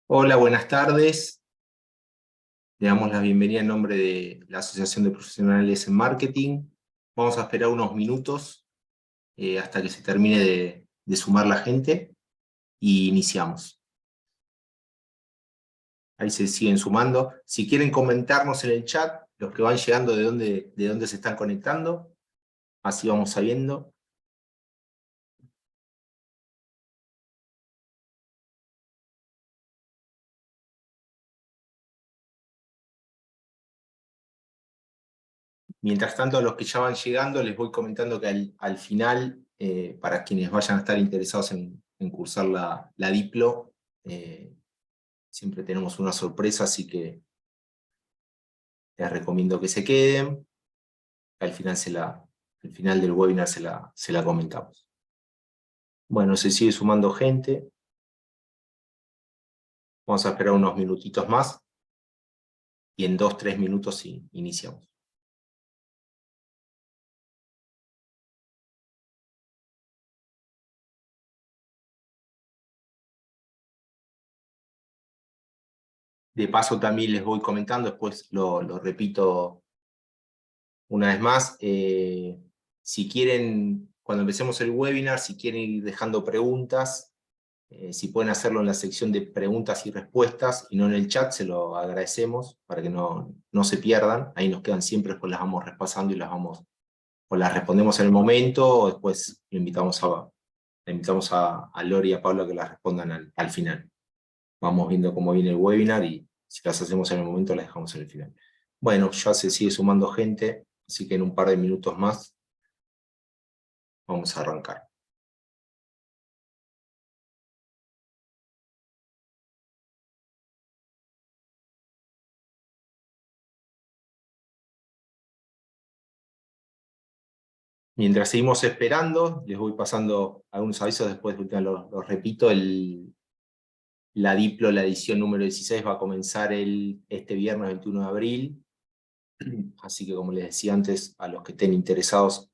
Hola, buenas tardes. Le damos la bienvenida en nombre de la Asociación de Profesionales en Marketing. Vamos a esperar unos minutos hasta que se termine de sumar la gente y iniciamos. Ahí se siguen sumando. Si quieren comentarnos en el chat, los que van llegando de dónde se están conectando, así vamos sabiendo. Mientras tanto, a los que ya van llegando, les voy comentando que al final, para quienes vayan a estar interesados en cursar la Diplo, siempre tenemos una sorpresa, así que les recomiendo que se queden. Al final del webinar se la comentamos. Bueno, se sigue sumando gente. Vamos a esperar unos minutitos más y en 2-3 minutos iniciamos. De paso también les voy comentando, después lo repito una vez más, si quieren, cuando empecemos el webinar, si quieren ir dejando preguntas, si pueden hacerlo en la sección de preguntas y respuestas y no en el chat, se lo agradecemos para que no se pierdan. Ahí nos quedan siempre, después las vamos repasando y o las respondemos en el momento, o después le invitamos a Lori y a Pablo a que las respondan al final. Vamos viendo cómo viene el webinar y si las hacemos en el momento las dejamos en el final. Bueno, ya se sigue sumando gente, así que en un par de minutos más vamos a arrancar. Mientras seguimos esperando, les voy pasando algunos avisos, después los repito, la Diplo, la edición número 16, va a comenzar este viernes 21 de abril, así que como les decía antes, a los que estén interesados,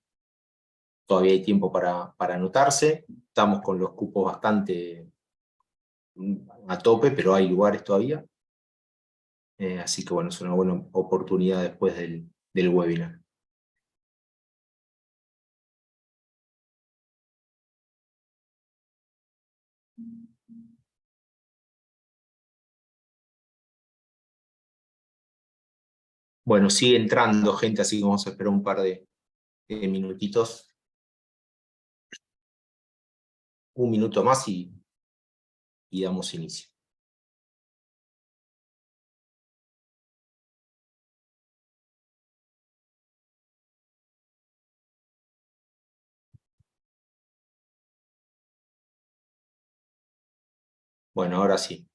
todavía hay tiempo para anotarse. Estamos con los cupos bastante a tope, pero hay lugares todavía, así que bueno, es una buena oportunidad después del webinar. Bueno, sigue entrando gente, así que vamos a esperar un par de minutitos. Un minuto más y damos inicio. Bueno, ahora sí,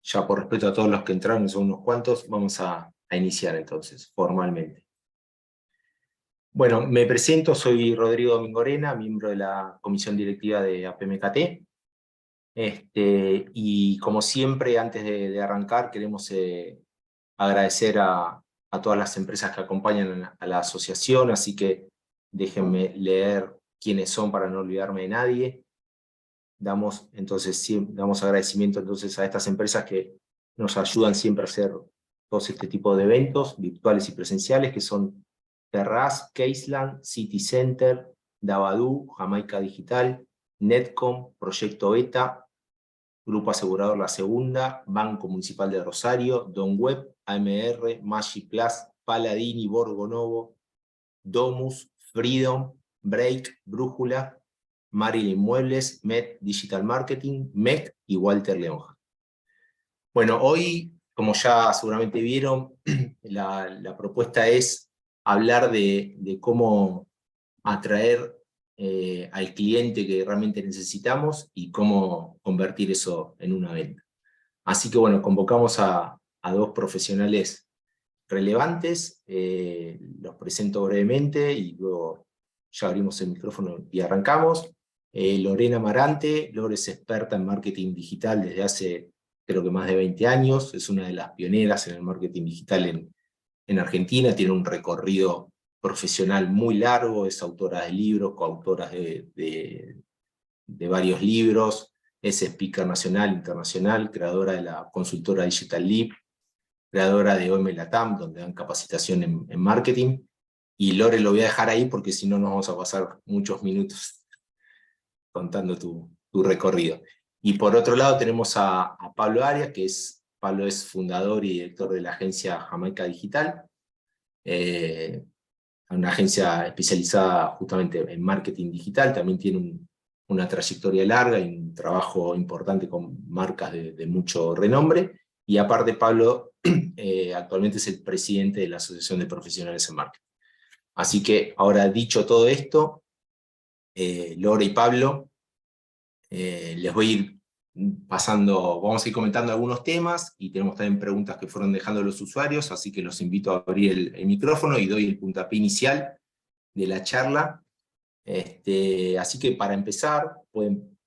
ya por respeto a todos los que entraron, son unos cuantos, vamos a iniciar entonces, formalmente. Bueno, me presento, soy Rodrigo Domingorena, miembro de la comisión directiva de APMKT. Y como siempre, antes de arrancar, queremos agradecer a todas las empresas que acompañan a la asociación, así que déjenme leer quiénes son para no olvidarme de nadie. Damos agradecimiento entonces a estas empresas que nos ayudan siempre a hacer todos este tipo de eventos, virtuales y presenciales, que son Terraz, Caseland, City Center, Dabadoo, Jamaica Digital, Netcom, Proyecto ETA, Grupo Asegurador La Segunda, Banco Municipal de Rosario, Don Web, AMR, Magiplas, Paladini, Borgonovo, Domus, Freedom, Break, Brújula, Maril Inmuebles, Met Digital Marketing, MEC y Walter Leonja. Bueno, hoy, como ya seguramente vieron, la propuesta es hablar de cómo atraer al cliente que realmente necesitamos y cómo convertir eso en una venta. Así que bueno, convocamos a dos profesionales relevantes, los presento brevemente y luego ya abrimos el micrófono y arrancamos. Lorena Marante, Lore es experta en marketing digital desde hace creo que más de 20 años, es una de las pioneras en el marketing digital en Argentina, tiene un recorrido profesional muy largo, es autora de libros, coautora de varios libros, es speaker nacional, internacional, creadora de la consultora Digital Leap, creadora de OM Latam, donde dan capacitación en marketing. Y Lore lo voy a dejar ahí porque si no nos vamos a pasar muchos minutos contando tu recorrido. Y por otro lado tenemos a Pablo Arias, Pablo es fundador y director de la agencia Jamaica Digital, una agencia especializada justamente en marketing digital. También tiene una trayectoria larga y un trabajo importante con marcas de mucho renombre. Y aparte Pablo actualmente es el presidente de la Asociación de Profesionales en Marketing. Así que ahora dicho todo esto, Lore y Pablo, les voy a ir pasando, vamos a ir comentando algunos temas y tenemos también preguntas que fueron dejando los usuarios, así que los invito a abrir el micrófono y doy el puntapié inicial de la charla. Así que para empezar,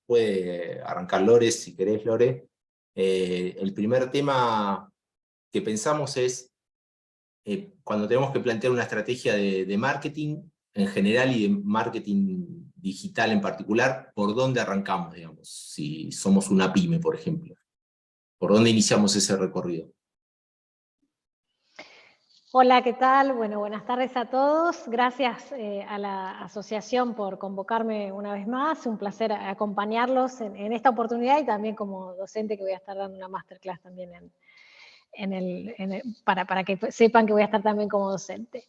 puede arrancar Lore, si querés, Lore. El primer tema que pensamos es, cuando tenemos que plantear una estrategia de marketing en general y de marketing digital en particular, ¿por dónde arrancamos, digamos? Si somos una pyme, por ejemplo. ¿Por dónde iniciamos ese recorrido? Hola, ¿qué tal? Bueno, buenas tardes a todos. Gracias a la asociación por convocarme una vez más. Un placer acompañarlos en esta oportunidad y también como docente que voy a estar dando una masterclass también para que sepan que voy a estar también como docente.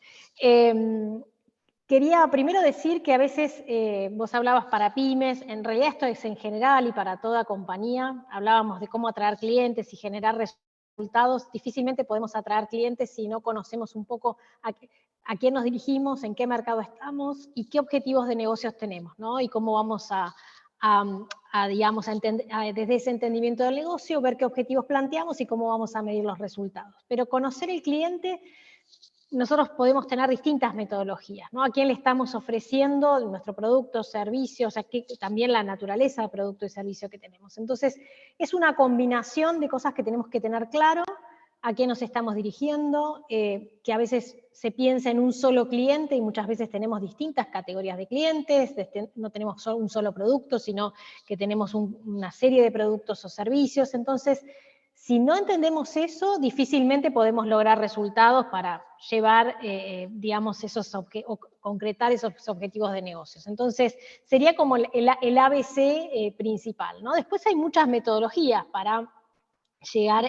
Quería primero decir que a veces vos hablabas para pymes, en realidad esto es en general y para toda compañía. Hablábamos de cómo atraer clientes y generar resultados. Difícilmente podemos atraer clientes si no conocemos un poco a quién nos dirigimos, en qué mercado estamos y qué objetivos de negocios tenemos, ¿no? Y cómo vamos digamos, desde ese entendimiento del negocio, ver qué objetivos planteamos y cómo vamos a medir los resultados. Pero conocer el cliente, nosotros podemos tener distintas metodologías, ¿no? A quién le estamos ofreciendo nuestro producto, servicios, también la naturaleza de producto y servicio que tenemos. Entonces, es una combinación de cosas que tenemos que tener claro, a quién nos estamos dirigiendo, que a veces se piensa en un solo cliente y muchas veces tenemos distintas categorías de clientes, no tenemos un solo producto, sino que tenemos una serie de productos o servicios. Entonces, si no entendemos eso, difícilmente podemos lograr resultados para llevar, digamos, concretar esos objetivos de negocios. Entonces, sería como el ABC principal, ¿no? Después hay muchas metodologías para llegar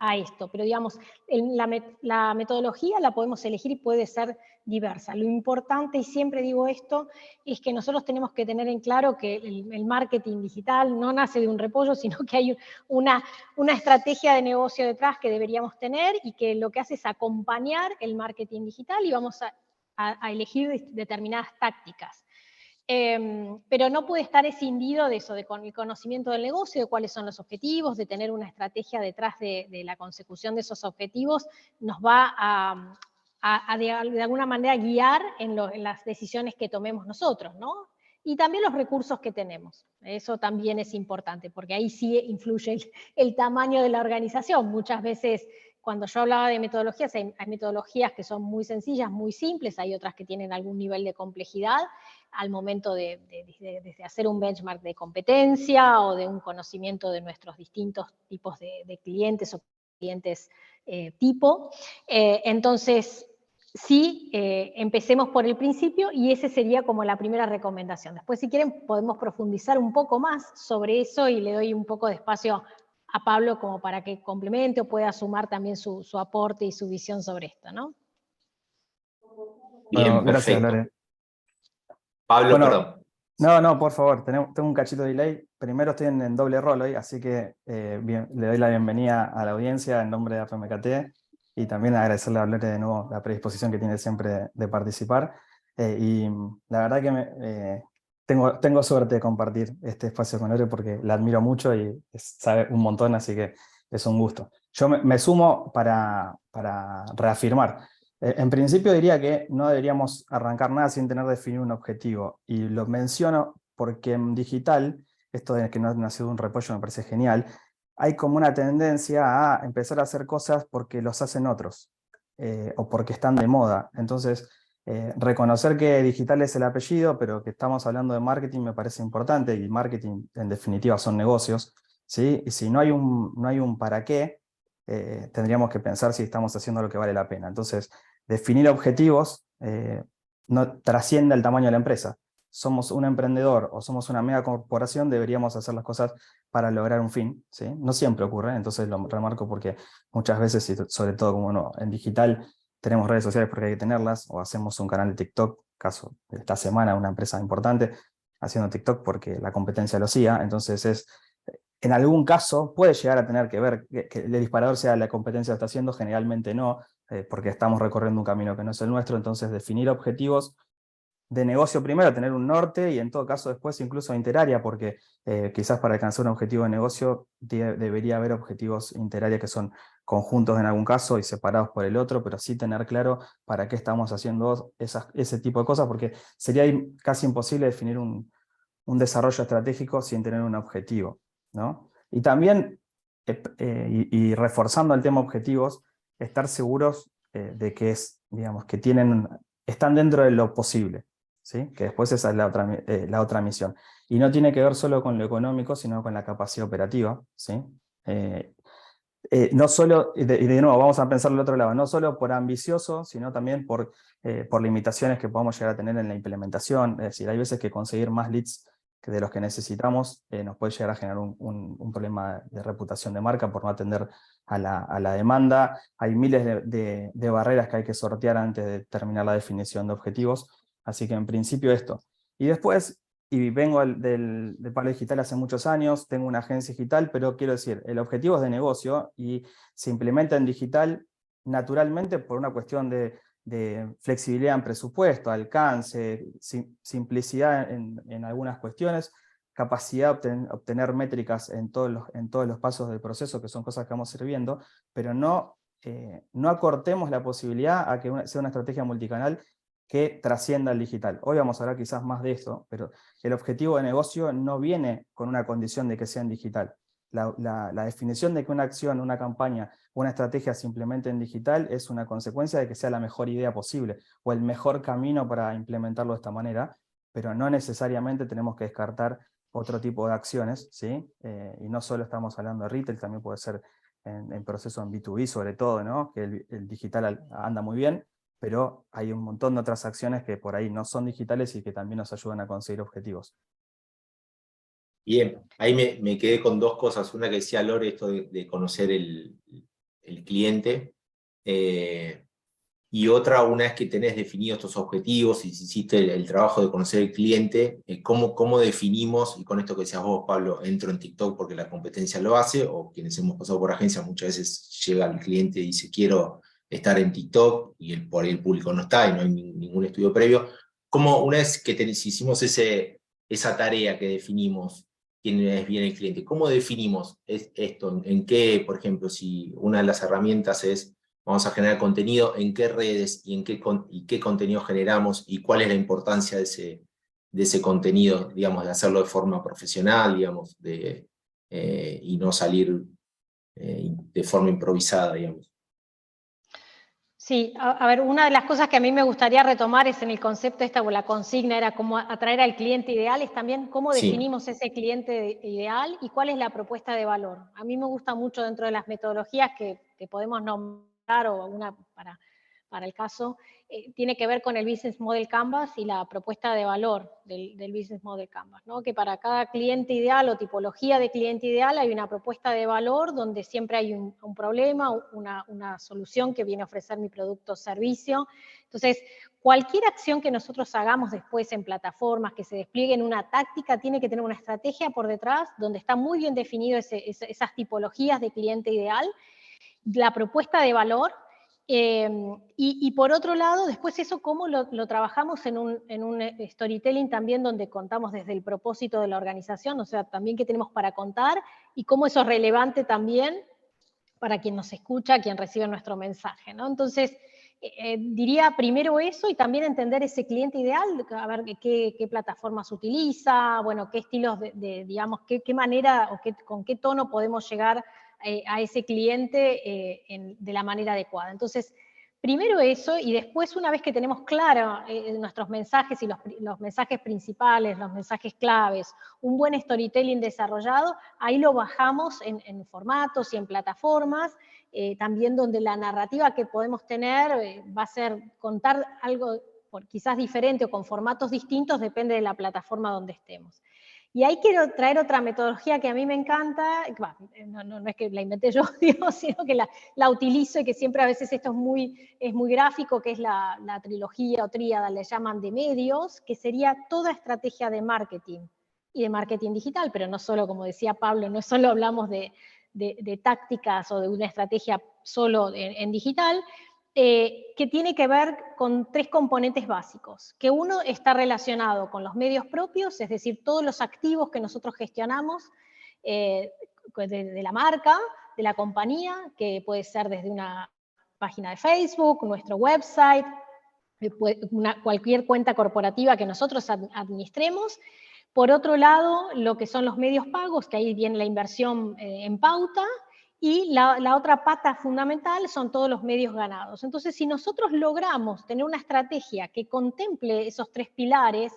a esto, pero digamos, la metodología la podemos elegir y puede ser diversa. Lo importante, y siempre digo esto, es que nosotros tenemos que tener en claro que el marketing digital no nace de un repollo, sino que hay una estrategia de negocio detrás que deberíamos tener y que lo que hace es acompañar el marketing digital y vamos a elegir determinadas tácticas. Pero no puede estar escindido de eso, con el conocimiento del negocio, de cuáles son los objetivos, de tener una estrategia detrás de la consecución de esos objetivos, nos va de alguna manera guiar en las decisiones que tomemos nosotros, ¿no? Y también los recursos que tenemos. Eso también es importante, porque ahí sí influye el tamaño de la organización. Muchas veces, cuando yo hablaba de metodologías, hay metodologías que son muy sencillas, muy simples, hay otras que tienen algún nivel de complejidad al momento de hacer un benchmark de competencia o de un conocimiento de nuestros distintos tipos de clientes o clientes tipo. Entonces, sí, empecemos por el principio y ese sería como la primera recomendación. Después, si quieren, podemos profundizar un poco más sobre eso y le doy un poco de espacio a Pablo como para que complemente o pueda sumar también su aporte y su visión sobre esto, ¿no? Bien, Bueno, gracias, perfecto. Lore. Pablo, Bueno, perdón. no, por favor, tengo un cachito de delay. Primero estoy en doble rol hoy, así que le doy la bienvenida a la audiencia en nombre de APMKT y también agradecerle a Lore de nuevo la predisposición que tiene siempre de participar. Y la verdad que tengo suerte de compartir este espacio con Lore porque la admiro mucho y sabe un montón, así que es un gusto. Yo me sumo para reafirmar. En principio diría que no deberíamos arrancar nada sin tener definido un objetivo. Y lo menciono porque en digital, esto de que no ha nacido un repollo me parece genial, hay como una tendencia a empezar a hacer cosas porque los hacen otros o porque están de moda. Entonces, Reconocer que digital es el apellido, pero que estamos hablando de marketing me parece importante, y marketing en definitiva son negocios, ¿sí? Y si no hay un para qué, tendríamos que pensar si estamos haciendo lo que vale la pena. Entonces, definir objetivos no trasciende el tamaño de la empresa. Somos un emprendedor o somos una mega corporación, deberíamos hacer las cosas para lograr un fin, ¿sí? No siempre ocurre, entonces lo remarco porque muchas veces, y sobre todo como no, en digital, tenemos redes sociales porque hay que tenerlas, o hacemos un canal de TikTok, caso de esta semana una empresa importante haciendo TikTok porque la competencia lo hacía, entonces en algún caso puede llegar a tener que ver que el disparador sea la competencia que está haciendo, generalmente no, porque estamos recorriendo un camino que no es el nuestro, entonces definir objetivos de negocio primero, tener un norte, y en todo caso después incluso interárea, porque quizás para alcanzar un objetivo de negocio debería haber objetivos interáreas que son conjuntos en algún caso y separados por el otro, pero sí tener claro para qué estamos haciendo ese tipo de cosas, porque sería casi imposible definir un desarrollo estratégico sin tener un objetivo, ¿no? Y también, y reforzando el tema objetivos, estar seguros de que digamos, que están dentro de lo posible, ¿sí? Que después esa es la otra misión. Y no tiene que ver solo con lo económico, sino con la capacidad operativa, ¿sí? No solo, y de nuevo, vamos a pensar el otro lado, no solo por ambicioso, sino también por limitaciones que podamos llegar a tener en la implementación. Es decir, hay veces que conseguir más leads de los que necesitamos nos puede llegar a generar un problema de reputación de marca por no atender a la demanda. Hay miles de barreras que hay que sortear antes de terminar la definición de objetivos. Así que en principio esto. Y después, y vengo del palo digital hace muchos años, tengo una agencia digital, pero quiero decir, el objetivo es de negocio y se implementa en digital naturalmente por una cuestión de flexibilidad en presupuesto, alcance, simplicidad en algunas cuestiones, capacidad de obtener métricas en todos los pasos del proceso, que son cosas que vamos a ir viendo, pero no acortemos la posibilidad a que sea una estrategia multicanal que trascienda el digital. Hoy vamos a hablar quizás más de esto, pero el objetivo de negocio no viene con una condición de que sea en digital. La definición de que una acción, una campaña, una estrategia se implemente en digital es una consecuencia de que sea la mejor idea posible o el mejor camino para implementarlo de esta manera, pero no necesariamente tenemos que descartar otro tipo de acciones, ¿sí? Y no solo estamos hablando de retail, también puede ser en procesos en B2B sobre todo, ¿no? Que el digital anda muy bien, pero hay un montón de otras acciones que por ahí no son digitales y que también nos ayudan a conseguir objetivos. Bien, ahí me quedé con dos cosas. Una que decía Lore, esto de conocer el cliente. Y otra, una vez que tenés definidos estos objetivos y si hiciste el trabajo de conocer el cliente, ¿cómo definimos? Y con esto que decías vos, Pablo, entro en TikTok porque la competencia lo hace, o quienes hemos pasado por agencias, muchas veces llega el cliente y dice, quiero estar en TikTok, y por ahí el público no está y no hay ningún estudio previo. ¿Cómo, una vez que hicimos esa tarea que definimos, quién es bien el cliente, cómo definimos esto? ¿En qué, por ejemplo, si una de las herramientas es vamos a generar contenido, en qué redes y qué contenido generamos y cuál es la importancia de ese contenido, digamos, de hacerlo de forma profesional, digamos, y no salir de forma improvisada, digamos? Sí, a ver, una de las cosas que a mí me gustaría retomar es en el concepto esta, o la consigna era cómo atraer al cliente ideal, es también cómo Sí, definimos ese cliente ideal y cuál es la propuesta de valor. A mí me gusta mucho dentro de las metodologías que podemos nombrar, o una para el caso, tiene que ver con el Business Model Canvas y la propuesta de valor del Business Model Canvas, ¿no? Que para cada cliente ideal o tipología de cliente ideal hay una propuesta de valor donde siempre hay un problema, una solución que viene a ofrecer mi producto o servicio. Entonces, cualquier acción que nosotros hagamos después en plataformas, que se despliegue en una táctica, tiene que tener una estrategia por detrás donde está muy bien definido esas tipologías de cliente ideal, la propuesta de valor. Y por otro lado, después eso cómo lo trabajamos en un storytelling también donde contamos desde el propósito de la organización, o sea, también qué tenemos para contar y cómo eso es relevante también para quien nos escucha, quien recibe nuestro mensaje, ¿no? Entonces, diría primero eso y también entender ese cliente ideal, a ver qué plataformas utiliza, bueno, qué estilos digamos, qué manera o con qué tono podemos llegar a ese cliente de la manera adecuada. Entonces, Primero eso, y después una vez que tenemos claro nuestros mensajes y los mensajes principales, los mensajes claves, un buen storytelling desarrollado, ahí lo bajamos en formatos y en plataformas, también donde la narrativa que podemos tener va a ser contar algo quizás diferente o con formatos distintos, depende de la plataforma donde estemos. Y ahí quiero traer otra metodología que a mí me encanta, no es que la inventé yo, digo, sino que la utilizo y que siempre a veces esto es muy gráfico, que es la trilogía o tríada, le llaman de medios, que sería toda estrategia de marketing y de marketing digital, pero no solo, como decía Pablo, no solo hablamos de tácticas o de una estrategia solo en digital, que tiene que ver con 3 componentes básicos, que uno está relacionado con los medios propios, es decir, todos los activos que nosotros gestionamos de la marca, de la compañía, que puede ser desde una página de Facebook, nuestro website, cualquier cuenta corporativa que nosotros administremos. Por otro lado, lo que son los medios pagos, que ahí viene la inversión en pauta, y la otra pata fundamental son todos los medios ganados. Entonces, si nosotros logramos tener una estrategia que contemple esos 3 pilares,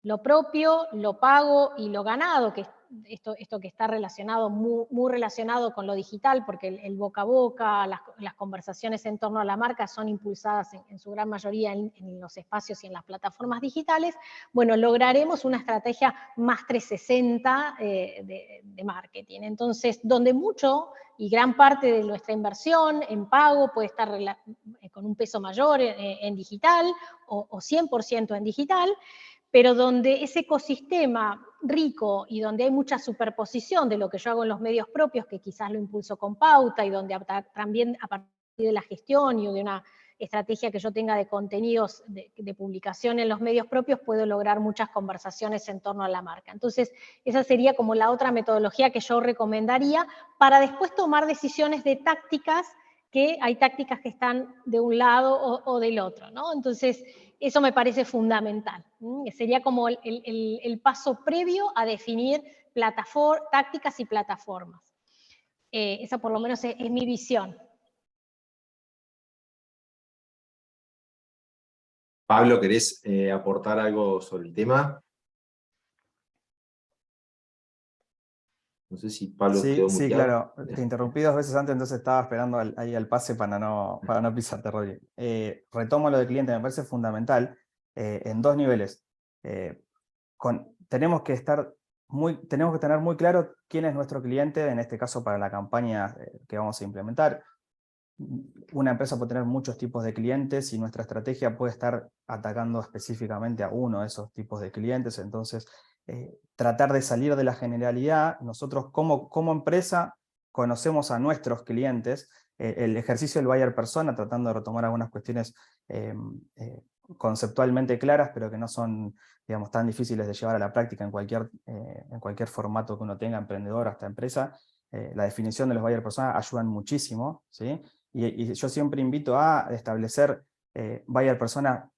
lo propio, lo pago y lo ganado, que esto que está relacionado, muy relacionado con lo digital, porque el boca a boca, las conversaciones en torno a la marca son impulsadas en su gran mayoría en los espacios y en las plataformas digitales, bueno, lograremos una estrategia más 360 de marketing. Entonces, donde mucho y gran parte de nuestra inversión en pago puede estar con un peso mayor en digital o 100% en digital, pero donde ese ecosistema rico y donde hay mucha superposición de lo que yo hago en los medios propios, que quizás lo impulso con pauta, y donde también a partir de la gestión y de una estrategia que yo tenga de contenidos de publicación en los medios propios, puedo lograr muchas conversaciones en torno a la marca. Entonces, esa sería como la otra metodología que yo recomendaría para después tomar decisiones de tácticas, que hay tácticas que están de un lado o del otro, ¿no? Entonces, eso me parece fundamental. Sería como el paso previo a definir tácticas y plataformas. Esa por lo menos es mi visión. Pablo, ¿querés aportar algo sobre el tema? No sé si Pablo Sí, quedó sí, muteado. claro. Te interrumpí 2 veces antes, entonces estaba esperando ahí al pase para no pisarte, Rodri. Retomo lo del cliente, me parece fundamental en 2 niveles. Tenemos que tener muy claro quién es nuestro cliente, en este caso para la campaña que vamos a implementar. Una empresa puede tener muchos tipos de clientes y nuestra estrategia puede estar atacando específicamente a uno de esos tipos de clientes. Entonces, tratar de salir de la generalidad. Nosotros como empresa conocemos a nuestros clientes, el ejercicio del buyer persona, tratando de retomar algunas cuestiones conceptualmente claras, pero que no son, digamos, tan difíciles de llevar a la práctica en cualquier formato que uno tenga, emprendedor hasta empresa. La definición de los buyer persona ayudan muchísimo, ¿sí? Y yo siempre invito a establecer buyer persona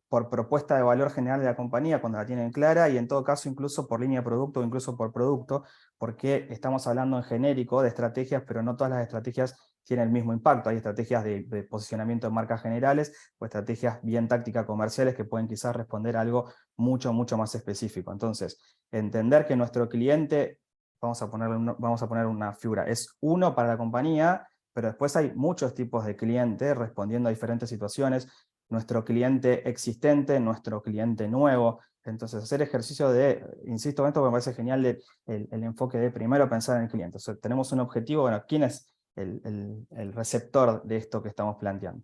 por propuesta de valor general de la compañía cuando la tienen clara, y en todo caso incluso por línea de producto o incluso por producto, porque estamos hablando en genérico de estrategias, pero no todas las estrategias tienen el mismo impacto. Hay estrategias de posicionamiento de marcas generales o estrategias bien tácticas comerciales que pueden quizás responder a algo mucho más específico. Entonces, entender que nuestro cliente, vamos a poner una figura, es uno para la compañía, pero después hay muchos tipos de clientes respondiendo a diferentes situaciones. Nuestro cliente existente, nuestro cliente nuevo. Entonces, hacer ejercicio insisto en esto, me parece genial, el enfoque de primero pensar en el cliente. O sea, tenemos un objetivo, bueno, ¿quién es el receptor de esto que estamos planteando?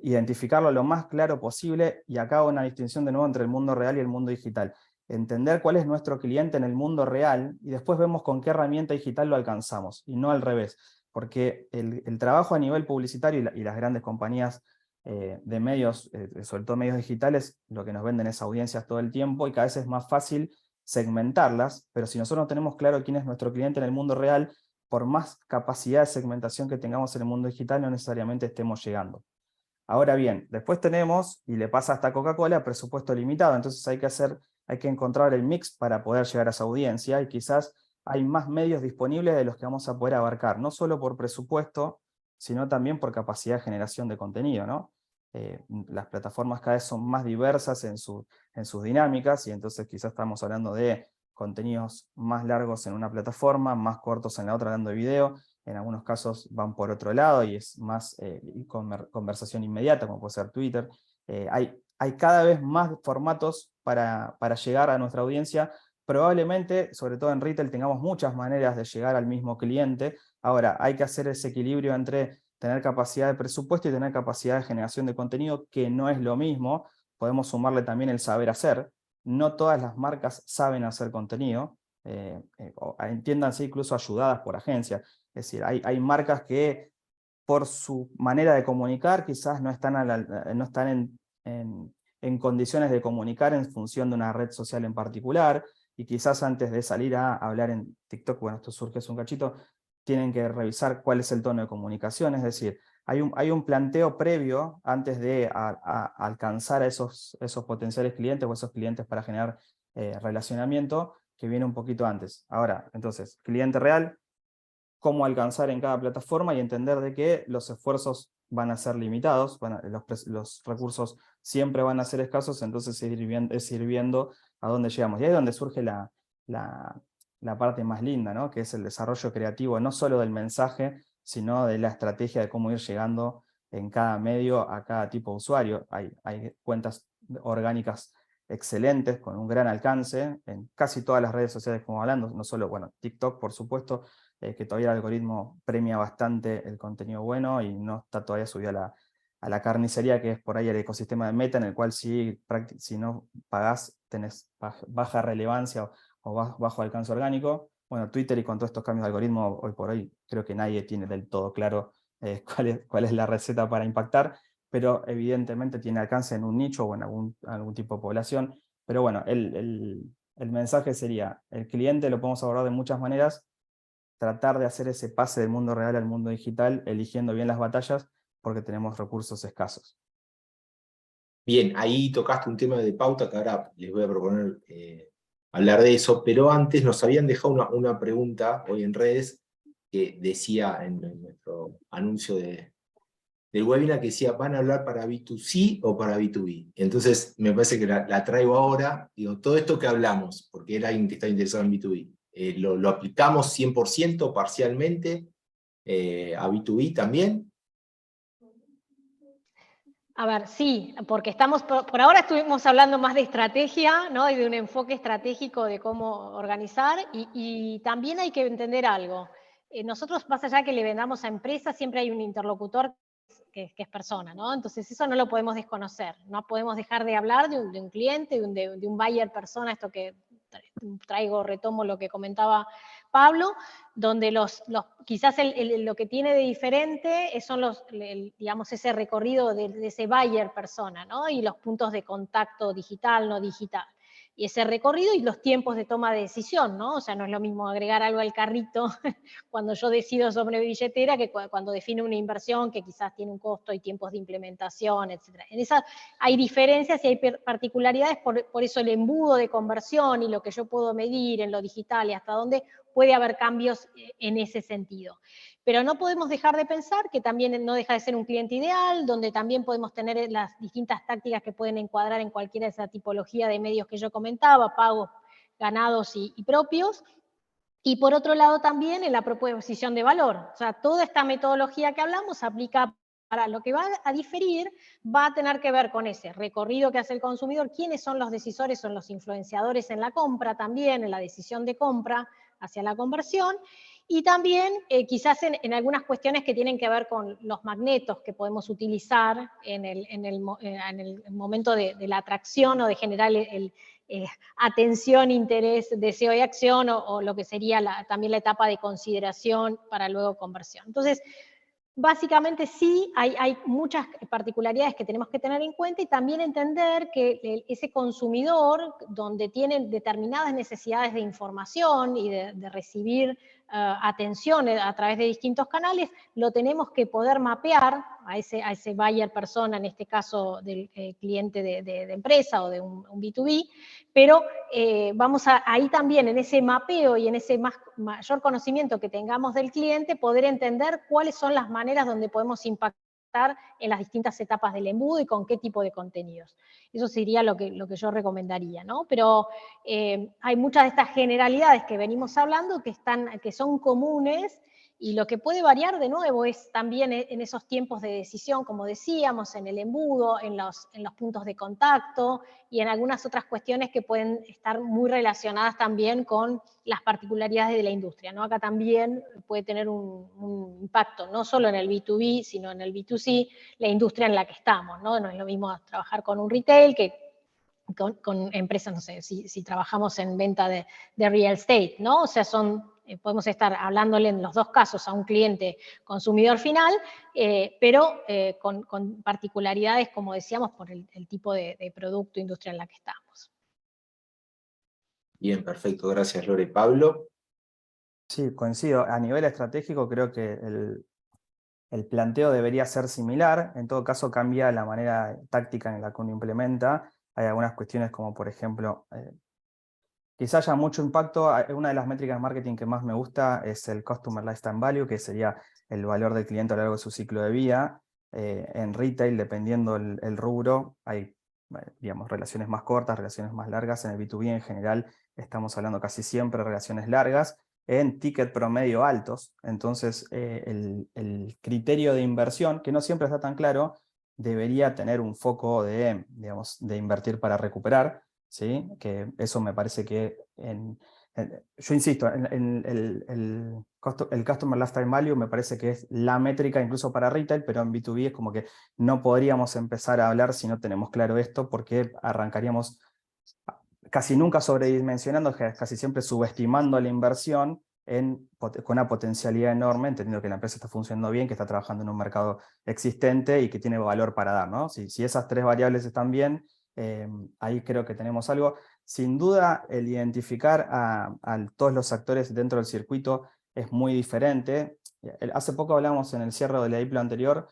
Identificarlo lo más claro posible, y acá hago una distinción de nuevo entre el mundo real y el mundo digital. Entender cuál es nuestro cliente en el mundo real y después vemos con qué herramienta digital lo alcanzamos, y no al revés. Porque el trabajo a nivel publicitario y las grandes compañías de medios, sobre todo medios digitales, lo que nos venden es audiencias todo el tiempo, y cada vez es más fácil segmentarlas, pero si nosotros no tenemos claro quién es nuestro cliente en el mundo real, por más capacidad de segmentación que tengamos en el mundo digital, no necesariamente estemos llegando. Ahora bien, después tenemos, y le pasa hasta Coca-Cola, presupuesto limitado, entonces hay que encontrar el mix para poder llegar a esa audiencia, y quizás hay más medios disponibles de los que vamos a poder abarcar, no solo por presupuesto, sino también por capacidad de generación de contenido, ¿no? Las plataformas cada vez son más diversas en sus dinámicas, y entonces quizás estamos hablando de contenidos más largos en una plataforma, más cortos en la otra hablando de video. En algunos casos van por otro lado y es más conversación inmediata, como puede ser Twitter. Hay cada vez más formatos para llegar a nuestra audiencia. Probablemente, sobre todo en retail, tengamos muchas maneras de llegar al mismo cliente. Ahora, hay que hacer ese equilibrio entre tener capacidad de presupuesto y tener capacidad de generación de contenido, que no es lo mismo. Podemos sumarle también el saber hacer. No todas las marcas saben hacer contenido, entiéndanse incluso ayudadas por agencias. Es decir, hay marcas que por su manera de comunicar quizás no están, no están en condiciones de comunicar en función de una red social en particular, y quizás antes de salir a hablar en TikTok, bueno, esto surge hace un cachito, tienen que revisar cuál es el tono de comunicación. Es decir, hay un planteo previo antes de alcanzar a esos potenciales clientes o esos clientes para generar relacionamiento, que viene un poquito antes. Ahora, entonces, cliente real, cómo alcanzar en cada plataforma y entender de que los esfuerzos van a ser limitados, los recursos siempre van a ser escasos, entonces es ir viendo a dónde llegamos. Y ahí es donde surge la parte más linda, ¿no? Que es el desarrollo creativo, no solo del mensaje, sino de la estrategia de cómo ir llegando en cada medio a cada tipo de usuario. Hay cuentas orgánicas excelentes, con un gran alcance, en casi todas las redes sociales como hablando, no solo, bueno, TikTok, por supuesto, que todavía el algoritmo premia bastante el contenido bueno y no está todavía subido a la carnicería, que es por ahí el ecosistema de Meta, en el cual si no pagás tenés baja relevancia o bajo alcance orgánico. Bueno, Twitter, y con todos estos cambios de algoritmo, hoy por hoy creo que nadie tiene del todo claro cuál es la receta para impactar, pero evidentemente tiene alcance en un nicho o en algún tipo de población. Pero bueno, el mensaje sería, el cliente lo podemos abordar de muchas maneras, tratar de hacer ese pase del mundo real al mundo digital, eligiendo bien las batallas, porque tenemos recursos escasos. Bien, ahí tocaste un tema de pauta que ahora les voy a proponer hablar de eso, pero antes nos habían dejado una pregunta hoy en redes que decía en nuestro anuncio del webinar, que decía, ¿van a hablar para B2C o para B2B? Entonces me parece que la traigo ahora. Digo, todo esto que hablamos, porque era alguien que está interesado en B2B, ¿lo aplicamos 100%, parcialmente, a B2B también? A ver, sí, porque por ahora estuvimos hablando más de estrategia, ¿no? Y de un enfoque estratégico de cómo organizar, y también hay que entender algo. Nosotros, más allá que le vendamos a empresas, siempre hay un interlocutor que es persona, ¿no? Entonces eso no lo podemos desconocer, no podemos dejar de hablar de un cliente, de un buyer persona, esto que retomo lo que comentaba Pablo, donde quizás lo que tiene de diferente son digamos, ese recorrido de ese buyer persona, ¿no? Y los puntos de contacto digital, no digital. Y ese recorrido y los tiempos de toma de decisión, ¿no? O sea, no es lo mismo agregar algo al carrito cuando yo decido sobre billetera que cuando defino una inversión que quizás tiene un costo y tiempos de implementación, etc. En esa hay diferencias y hay particularidades, por eso el embudo de conversión y lo que yo puedo medir en lo digital y hasta dónde puede haber cambios en ese sentido. Pero no podemos dejar de pensar que también no deja de ser un cliente ideal, donde también podemos tener las distintas tácticas que pueden encuadrar en cualquiera de esa tipología de medios que yo comentaba, pagos ganados y propios. Y por otro lado también en la proposición de valor. O sea, toda esta metodología que hablamos aplica para lo que va a diferir, va a tener que ver con ese recorrido que hace el consumidor, quiénes son los decisores, son los influenciadores en la compra también, en la decisión de compra hacia la conversión, y también quizás en algunas cuestiones que tienen que ver con los magnetos que podemos utilizar en el momento de la atracción o de generar atención, interés, deseo y acción, o lo que sería también la etapa de consideración para luego conversión. Entonces, básicamente sí, hay muchas particularidades que tenemos que tener en cuenta, y también entender que ese consumidor, donde tiene determinadas necesidades de información y de recibir atención a través de distintos canales, lo tenemos que poder mapear a ese buyer persona, en este caso del cliente de empresa o de un B2B, pero vamos ahí también en ese mapeo y en ese mayor conocimiento que tengamos del cliente, poder entender cuáles son las maneras donde podemos impactar en las distintas etapas del embudo y con qué tipo de contenidos. Eso sería lo que yo recomendaría, ¿no? Pero hay muchas de estas generalidades que venimos hablando que son comunes, y lo que puede variar de nuevo es también en esos tiempos de decisión, como decíamos, en el embudo, en los puntos de contacto y en algunas otras cuestiones que pueden estar muy relacionadas también con las particularidades de la industria, ¿no? Acá también puede tener un impacto, no solo en el B2B, sino en el B2C, la industria en la que estamos, ¿no? No es lo mismo trabajar con un retail que con empresas, no sé, si trabajamos en venta de real estate, ¿no? O sea, podemos estar hablándole en los dos casos a un cliente consumidor final, pero con particularidades, como decíamos, por el tipo de producto industria en la que estamos. Bien, perfecto, gracias Lore. Pablo. Sí, coincido. A nivel estratégico creo que el planteo debería ser similar. En todo caso cambia la manera táctica en la que uno implementa. Hay algunas cuestiones como, por ejemplo, quizá haya mucho impacto. Una de las métricas de marketing que más me gusta es el Customer Lifetime Value, que sería el valor del cliente a lo largo de su ciclo de vida. En retail, dependiendo el rubro, hay digamos, relaciones más cortas, relaciones más largas. En el B2B en general estamos hablando casi siempre de relaciones largas, en ticket promedio altos. Entonces, el criterio de inversión, que no siempre está tan claro, debería tener un foco de, digamos, de invertir para recuperar, ¿sí? Que eso me parece que, yo insisto, el Customer Lifetime Value me parece que es la métrica incluso para retail, pero en B2B es como que no podríamos empezar a hablar si no tenemos claro esto, porque arrancaríamos casi nunca sobredimensionando, casi siempre subestimando la inversión con una potencialidad enorme, entendiendo que la empresa está funcionando bien, que está trabajando en un mercado existente y que tiene valor para dar, ¿no? Si esas tres variables están bien, ahí creo que tenemos algo. Sin duda, el identificar a todos los actores dentro del circuito es muy diferente. Hace poco hablamos en el cierre de la IPLO anterior,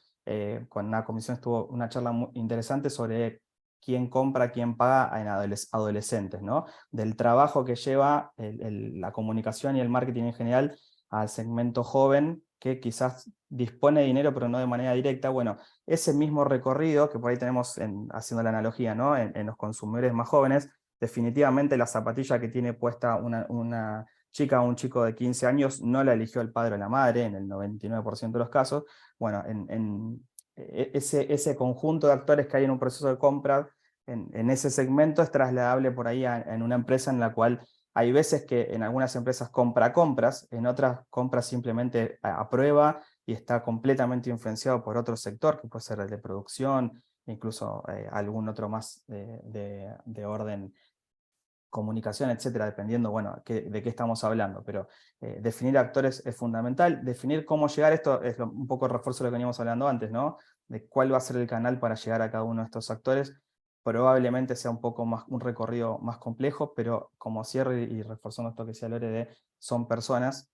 con una comisión estuvo una charla muy interesante sobre quién compra, quién paga en adolescentes, ¿no? Del trabajo que lleva la comunicación y el marketing en general al segmento joven, que quizás dispone de dinero pero no de manera directa. Bueno, ese mismo recorrido que por ahí tenemos, haciendo la analogía, ¿no? En los consumidores más jóvenes, definitivamente la zapatilla que tiene puesta una chica o un chico de 15 años no la eligió el padre o la madre, en el 99% de los casos. Bueno, ese conjunto de actores que hay en un proceso de compra, en ese segmento, es trasladable por ahí en una empresa en la cual hay veces que en algunas empresas compras, en otras compras simplemente aprueba y está completamente influenciado por otro sector, que puede ser el de producción, incluso algún otro más de orden comunicación, etcétera, dependiendo, bueno, de qué estamos hablando. Pero definir actores es fundamental. Definir cómo llegar, esto es un poco el refuerzo de lo que veníamos hablando antes, ¿no? De cuál va a ser el canal para llegar a cada uno de estos actores. Probablemente sea un poco más, un recorrido más complejo, pero como cierre y reforzando esto que decía Lore de son personas,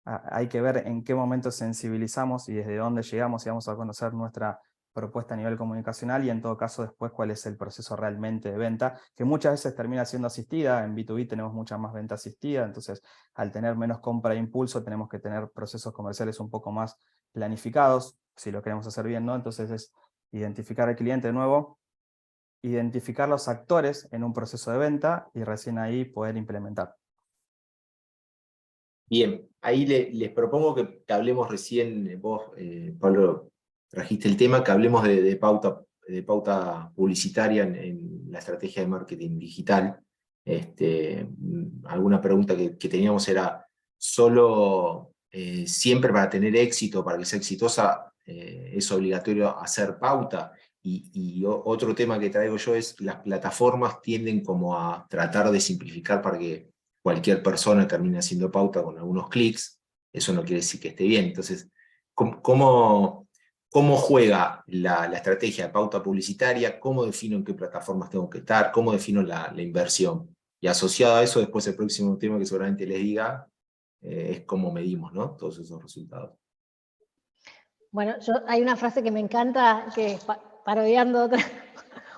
hay que ver en qué momento sensibilizamos y desde dónde llegamos y vamos a conocer nuestra propuesta a nivel comunicacional, y en todo caso después cuál es el proceso realmente de venta, que muchas veces termina siendo asistida. En B2B tenemos mucha más venta asistida, entonces al tener menos compra de impulso tenemos que tener procesos comerciales un poco más planificados, si lo queremos hacer bien, ¿no? Entonces es identificar al cliente de nuevo, identificar los actores en un proceso de venta y recién ahí poder implementar. Bien, ahí les propongo que hablemos recién, vos, Pablo, trajiste el tema, que hablemos de pauta publicitaria en la estrategia de marketing digital. Alguna pregunta que teníamos era, ¿solo siempre para tener éxito, para que sea exitosa, es obligatorio hacer pauta? Y otro tema que traigo yo es, las plataformas tienden como a tratar de simplificar para que cualquier persona termina haciendo pauta con algunos clics. Eso no quiere decir que esté bien. Entonces, ¿cómo juega la estrategia de pauta publicitaria? ¿Cómo defino en qué plataformas tengo que estar? ¿Cómo defino la inversión? Y asociado a eso, después el próximo tema que seguramente les diga, es como medimos, ¿no?, todos esos resultados. Bueno, hay una frase que me encanta, que parodiando otra,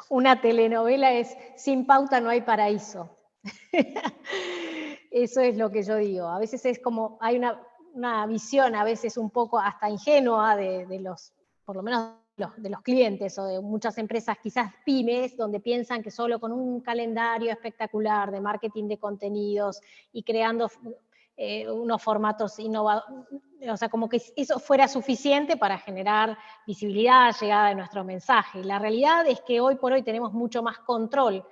una telenovela, es: sin pauta no hay paraíso. Eso es lo que yo digo. A veces es como, hay una visión a veces un poco hasta ingenua de los, por lo menos de los clientes o de muchas empresas, quizás pymes, donde piensan que solo con un calendario espectacular de marketing de contenidos y creando unos formatos innovadores, o sea, como que eso fuera suficiente para generar visibilidad, llegada de nuestro mensaje. La realidad es que hoy por hoy tenemos mucho más control,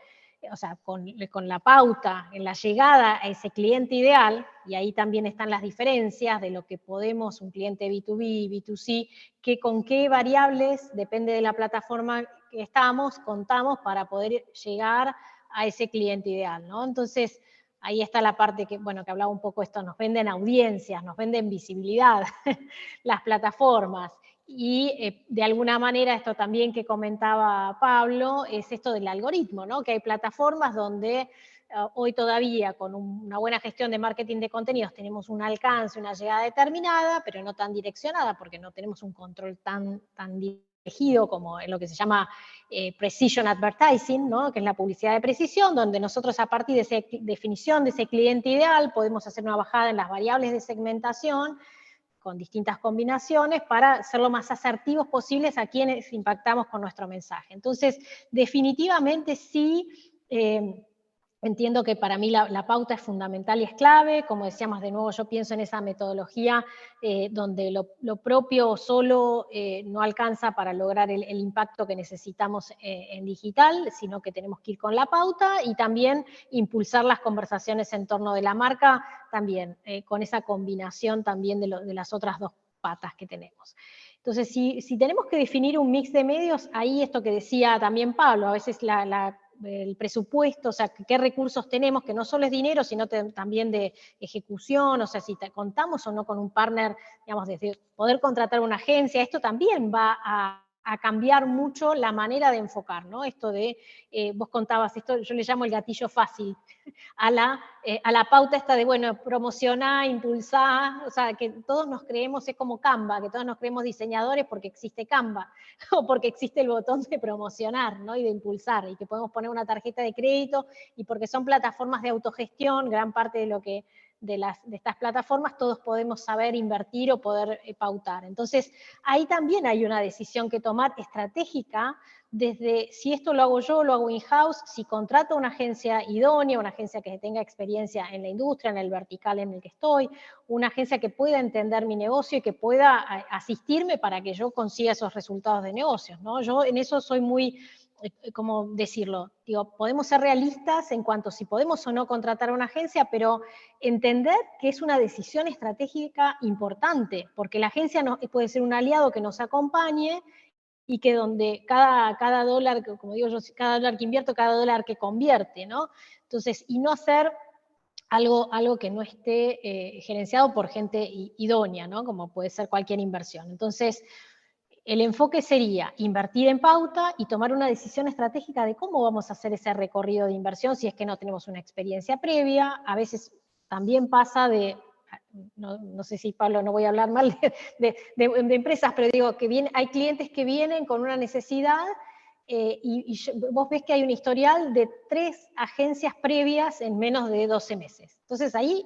o sea, con la pauta en la llegada a ese cliente ideal, y ahí también están las diferencias de lo que podemos, un cliente B2B, B2C, que con qué variables, depende de la plataforma que estamos, contamos para poder llegar a ese cliente ideal, ¿no? Entonces, ahí está la parte que, bueno, que hablaba un poco esto, nos venden audiencias, nos venden visibilidad, las plataformas. Y de alguna manera, esto también que comentaba Pablo, es esto del algoritmo, ¿no? Que hay plataformas donde hoy todavía con una buena gestión de marketing de contenidos tenemos un alcance, una llegada determinada, pero no tan direccionada porque no tenemos un control tan dirigido como en lo que se llama precision advertising, ¿no? Que es la publicidad de precisión, donde nosotros a partir de esa definición de ese cliente ideal podemos hacer una bajada en las variables de segmentación con distintas combinaciones para ser lo más asertivos posibles a quienes impactamos con nuestro mensaje. Entonces, definitivamente sí, entiendo que para mí la pauta es fundamental y es clave. Como decíamos, de nuevo, yo pienso en esa metodología donde lo propio solo no alcanza para lograr el impacto que necesitamos en digital, sino que tenemos que ir con la pauta y también impulsar las conversaciones en torno de la marca, también con esa combinación también de las otras dos patas que tenemos. Entonces, si tenemos que definir un mix de medios, ahí esto que decía también Pablo, a veces el presupuesto, o sea, qué recursos tenemos, que no solo es dinero, sino también de ejecución, o sea, si contamos o no con un partner, digamos, de poder contratar una agencia, esto también va a cambiar mucho la manera de enfocar, ¿no? Esto de, vos contabas, esto yo le llamo el gatillo fácil, a la pauta esta de, bueno, promocionar, impulsar, o sea, que todos nos creemos, es como Canva, que todos nos creemos diseñadores porque existe Canva, o porque existe el botón de promocionar, ¿no? Y de impulsar, y que podemos poner una tarjeta de crédito, y porque son plataformas de autogestión, gran parte de lo que de estas plataformas todos podemos saber invertir o poder pautar. Entonces, ahí también hay una decisión que tomar estratégica, desde si esto lo hago yo, lo hago in-house, si contrato una agencia idónea, una agencia que tenga experiencia en la industria, en el vertical en el que estoy, una agencia que pueda entender mi negocio y que pueda asistirme para que yo consiga esos resultados de negocios, ¿no? Yo en eso soy muy, ¿cómo decirlo? Digo, podemos ser realistas en cuanto a si podemos o no contratar a una agencia, pero entender que es una decisión estratégica importante, porque la agencia puede ser un aliado que nos acompañe y que donde cada dólar, como digo yo, cada dólar que invierto, cada dólar que convierte, ¿no? Entonces, y no hacer algo que no esté gerenciado por gente idónea, ¿no? Como puede ser cualquier inversión. Entonces, el enfoque sería invertir en pauta y tomar una decisión estratégica de cómo vamos a hacer ese recorrido de inversión si es que no tenemos una experiencia previa. A veces también pasa no sé si Pablo, no voy a hablar mal de empresas, pero digo que hay clientes que vienen con una necesidad y vos ves que hay un historial de 3 agencias previas en menos de 12 meses. Entonces ahí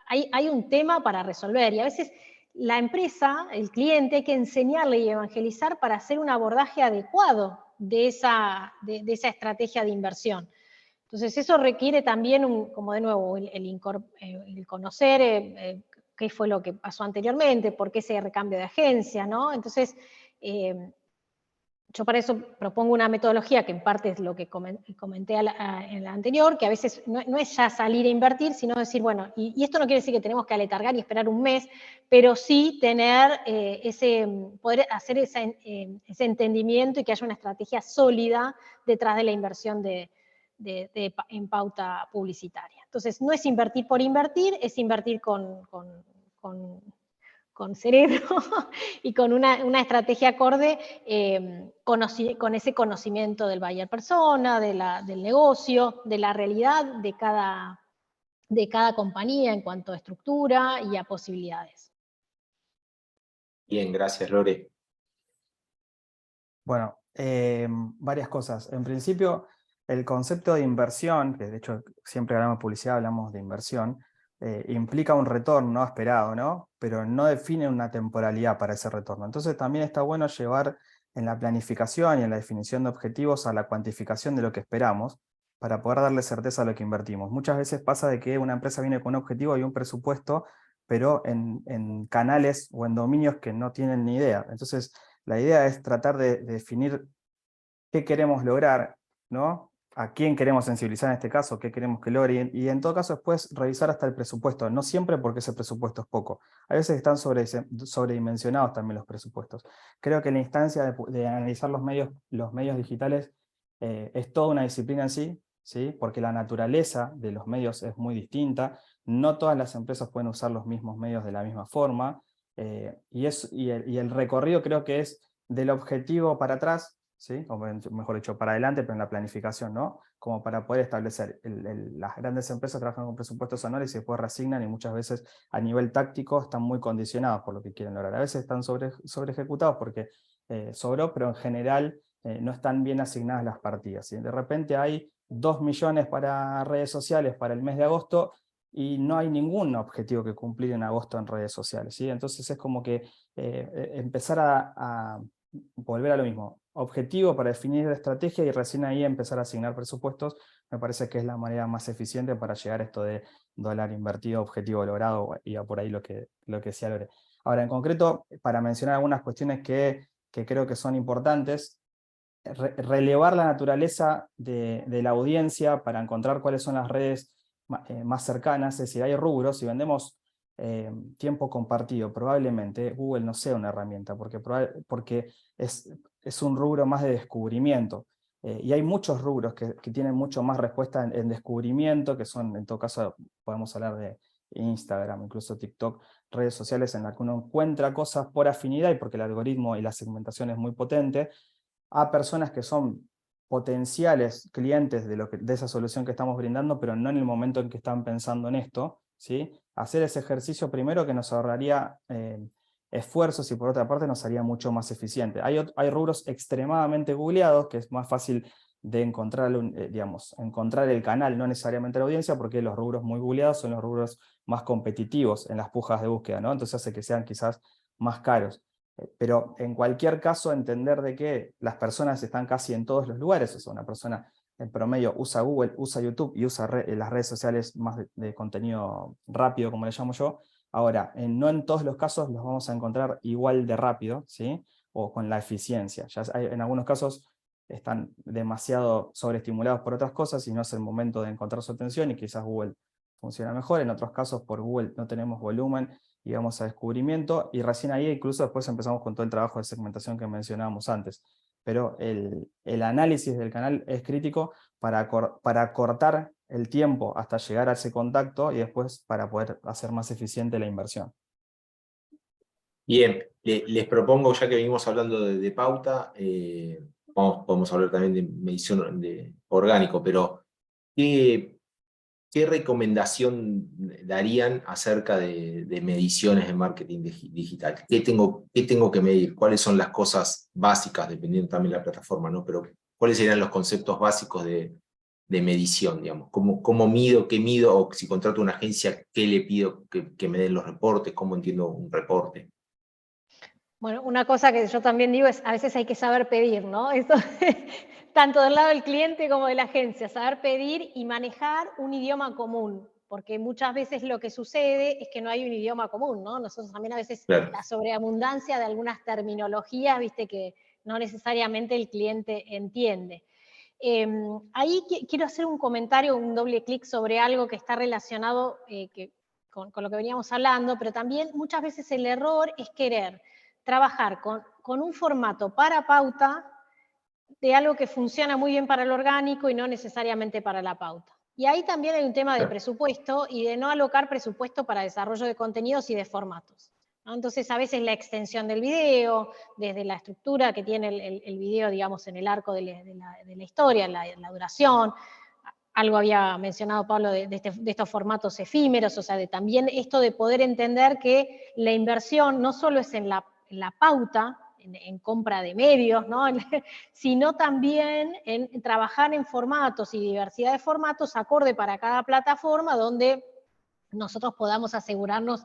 hay un tema para resolver y a veces la empresa, el cliente, hay que enseñarle y evangelizar para hacer un abordaje adecuado de esa estrategia de inversión. Entonces eso requiere también, como de nuevo, el conocer qué fue lo que pasó anteriormente, por qué ese recambio de agencia, ¿no? Entonces, yo para eso propongo una metodología que en parte es lo que comenté en la anterior, que a veces no es ya salir a invertir, sino decir, bueno, y esto no quiere decir que tenemos que aletargar y esperar un mes, pero sí tener poder hacer ese entendimiento y que haya una estrategia sólida detrás de la inversión en pauta publicitaria. Entonces, no es invertir por invertir, es invertir con cerebro y con una estrategia acorde con ese conocimiento del buyer persona, del negocio, de la realidad de cada de cada compañía en cuanto a estructura y a posibilidades. Bien, gracias, Lore. Bueno, varias cosas. En principio, el concepto de inversión, que de hecho siempre hablamos de publicidad, hablamos de inversión, implica un retorno esperado, ¿no? Pero no define una temporalidad para ese retorno. Entonces también está bueno llevar en la planificación y en la definición de objetivos a la cuantificación de lo que esperamos para poder darle certeza a lo que invertimos. Muchas veces pasa de que una empresa viene con un objetivo y un presupuesto, pero en canales o en dominios que no tienen ni idea. Entonces, la idea es tratar de definir qué queremos lograr, ¿no? A quién queremos sensibilizar en este caso, qué queremos que logre, y en todo caso después revisar hasta el presupuesto, no siempre porque ese presupuesto es poco. A veces están sobredimensionados también los presupuestos. Creo que la instancia de analizar los medios digitales es toda una disciplina en sí, ¿sí? Porque la naturaleza de los medios es muy distinta, no todas las empresas pueden usar los mismos medios de la misma forma, y el recorrido creo que es del objetivo para atrás, ¿sí? O mejor dicho, para adelante, pero en la planificación, ¿no? Como para poder establecer, las grandes empresas trabajan con presupuestos anuales y se después reasignan, y muchas veces a nivel táctico están muy condicionados por lo que quieren lograr. A veces están sobre ejecutados porque sobró, pero en general no están bien asignadas las partidas, ¿sí? De repente hay 2 millones para redes sociales para el mes de agosto, y no hay ningún objetivo que cumplir en agosto en redes sociales, ¿sí? Entonces es como que empezar a volver a lo mismo, objetivo para definir la estrategia y recién ahí empezar a asignar presupuestos. Me parece que es la manera más eficiente para llegar a esto de dólar invertido, objetivo logrado, y a por ahí lo que decía Lore. Ahora, en concreto, para mencionar algunas cuestiones que creo que son importantes, relevar la naturaleza de la audiencia para encontrar cuáles son las redes más cercanas. Es decir, hay rubros, si vendemos tiempo compartido, probablemente Google no sea una herramienta, porque es un rubro más de descubrimiento. Y hay muchos rubros que tienen mucho más respuesta en descubrimiento, que son, en todo caso, podemos hablar de Instagram, incluso TikTok, redes sociales en las que uno encuentra cosas por afinidad y porque el algoritmo y la segmentación es muy potente, a personas que son potenciales clientes de esa solución que estamos brindando, pero no en el momento en que están pensando en esto, ¿sí? Hacer ese ejercicio primero que nos ahorraría esfuerzos, y por otra parte nos haría mucho más eficiente. Hay rubros extremadamente googleados, que es más fácil de encontrar, encontrar el canal, no necesariamente la audiencia, porque los rubros muy googleados son los rubros más competitivos en las pujas de búsqueda, ¿no? Entonces hace que sean quizás más caros. Pero en cualquier caso, entender de que las personas están casi en todos los lugares. O sea, una persona en promedio usa Google, usa YouTube y usa las redes sociales más de contenido rápido, como le llamo yo. Ahora, no en todos los casos los vamos a encontrar igual de rápido, ¿sí? O con la eficiencia. En algunos casos están demasiado sobreestimulados por otras cosas y no es el momento de encontrar su atención, y quizás Google funciona mejor. En otros casos, por Google no tenemos volumen y vamos a descubrimiento, y recién ahí incluso después empezamos con todo el trabajo de segmentación que mencionábamos antes. Pero el análisis del canal es crítico para cortar el tiempo hasta llegar a ese contacto y después para poder hacer más eficiente la inversión. Bien, les propongo, ya que venimos hablando de pauta, podemos hablar también de medición de orgánico, pero ¿qué recomendación darían acerca de mediciones de marketing digital? ¿Qué tengo que medir? ¿Cuáles son las cosas básicas, dependiendo también de la plataforma, ¿no? Pero ¿cuáles serían los conceptos básicos de medición, digamos? ¿Cómo mido? ¿Qué mido? O si contrato una agencia, ¿qué le pido que me den los reportes? ¿Cómo entiendo un reporte? Bueno, una cosa que yo también digo es, a veces hay que saber pedir, ¿no? Esto, tanto del lado del cliente como de la agencia, saber pedir y manejar un idioma común, porque muchas veces lo que sucede es que no hay un idioma común, ¿no? Nosotros también a veces Claro. la sobreabundancia de algunas terminologías, viste, que no necesariamente el cliente entiende. Ahí quiero hacer un comentario, un doble clic sobre algo que está relacionado con lo que veníamos hablando, pero también muchas veces el error es querer trabajar con un formato para pauta de algo que funciona muy bien para el orgánico y no necesariamente para la pauta. Y ahí también hay un tema de presupuesto y de no alocar presupuesto para desarrollo de contenidos y de formatos, ¿no? Entonces, a veces la extensión del video, desde la estructura que tiene el video, digamos, en el arco de la historia, la duración, algo había mencionado Pablo de estos formatos efímeros, o sea, de también esto de poder entender que la inversión no solo es en la pauta, en compra de medios, ¿no? Sino también en trabajar en formatos y diversidad de formatos acorde para cada plataforma, donde nosotros podamos asegurarnos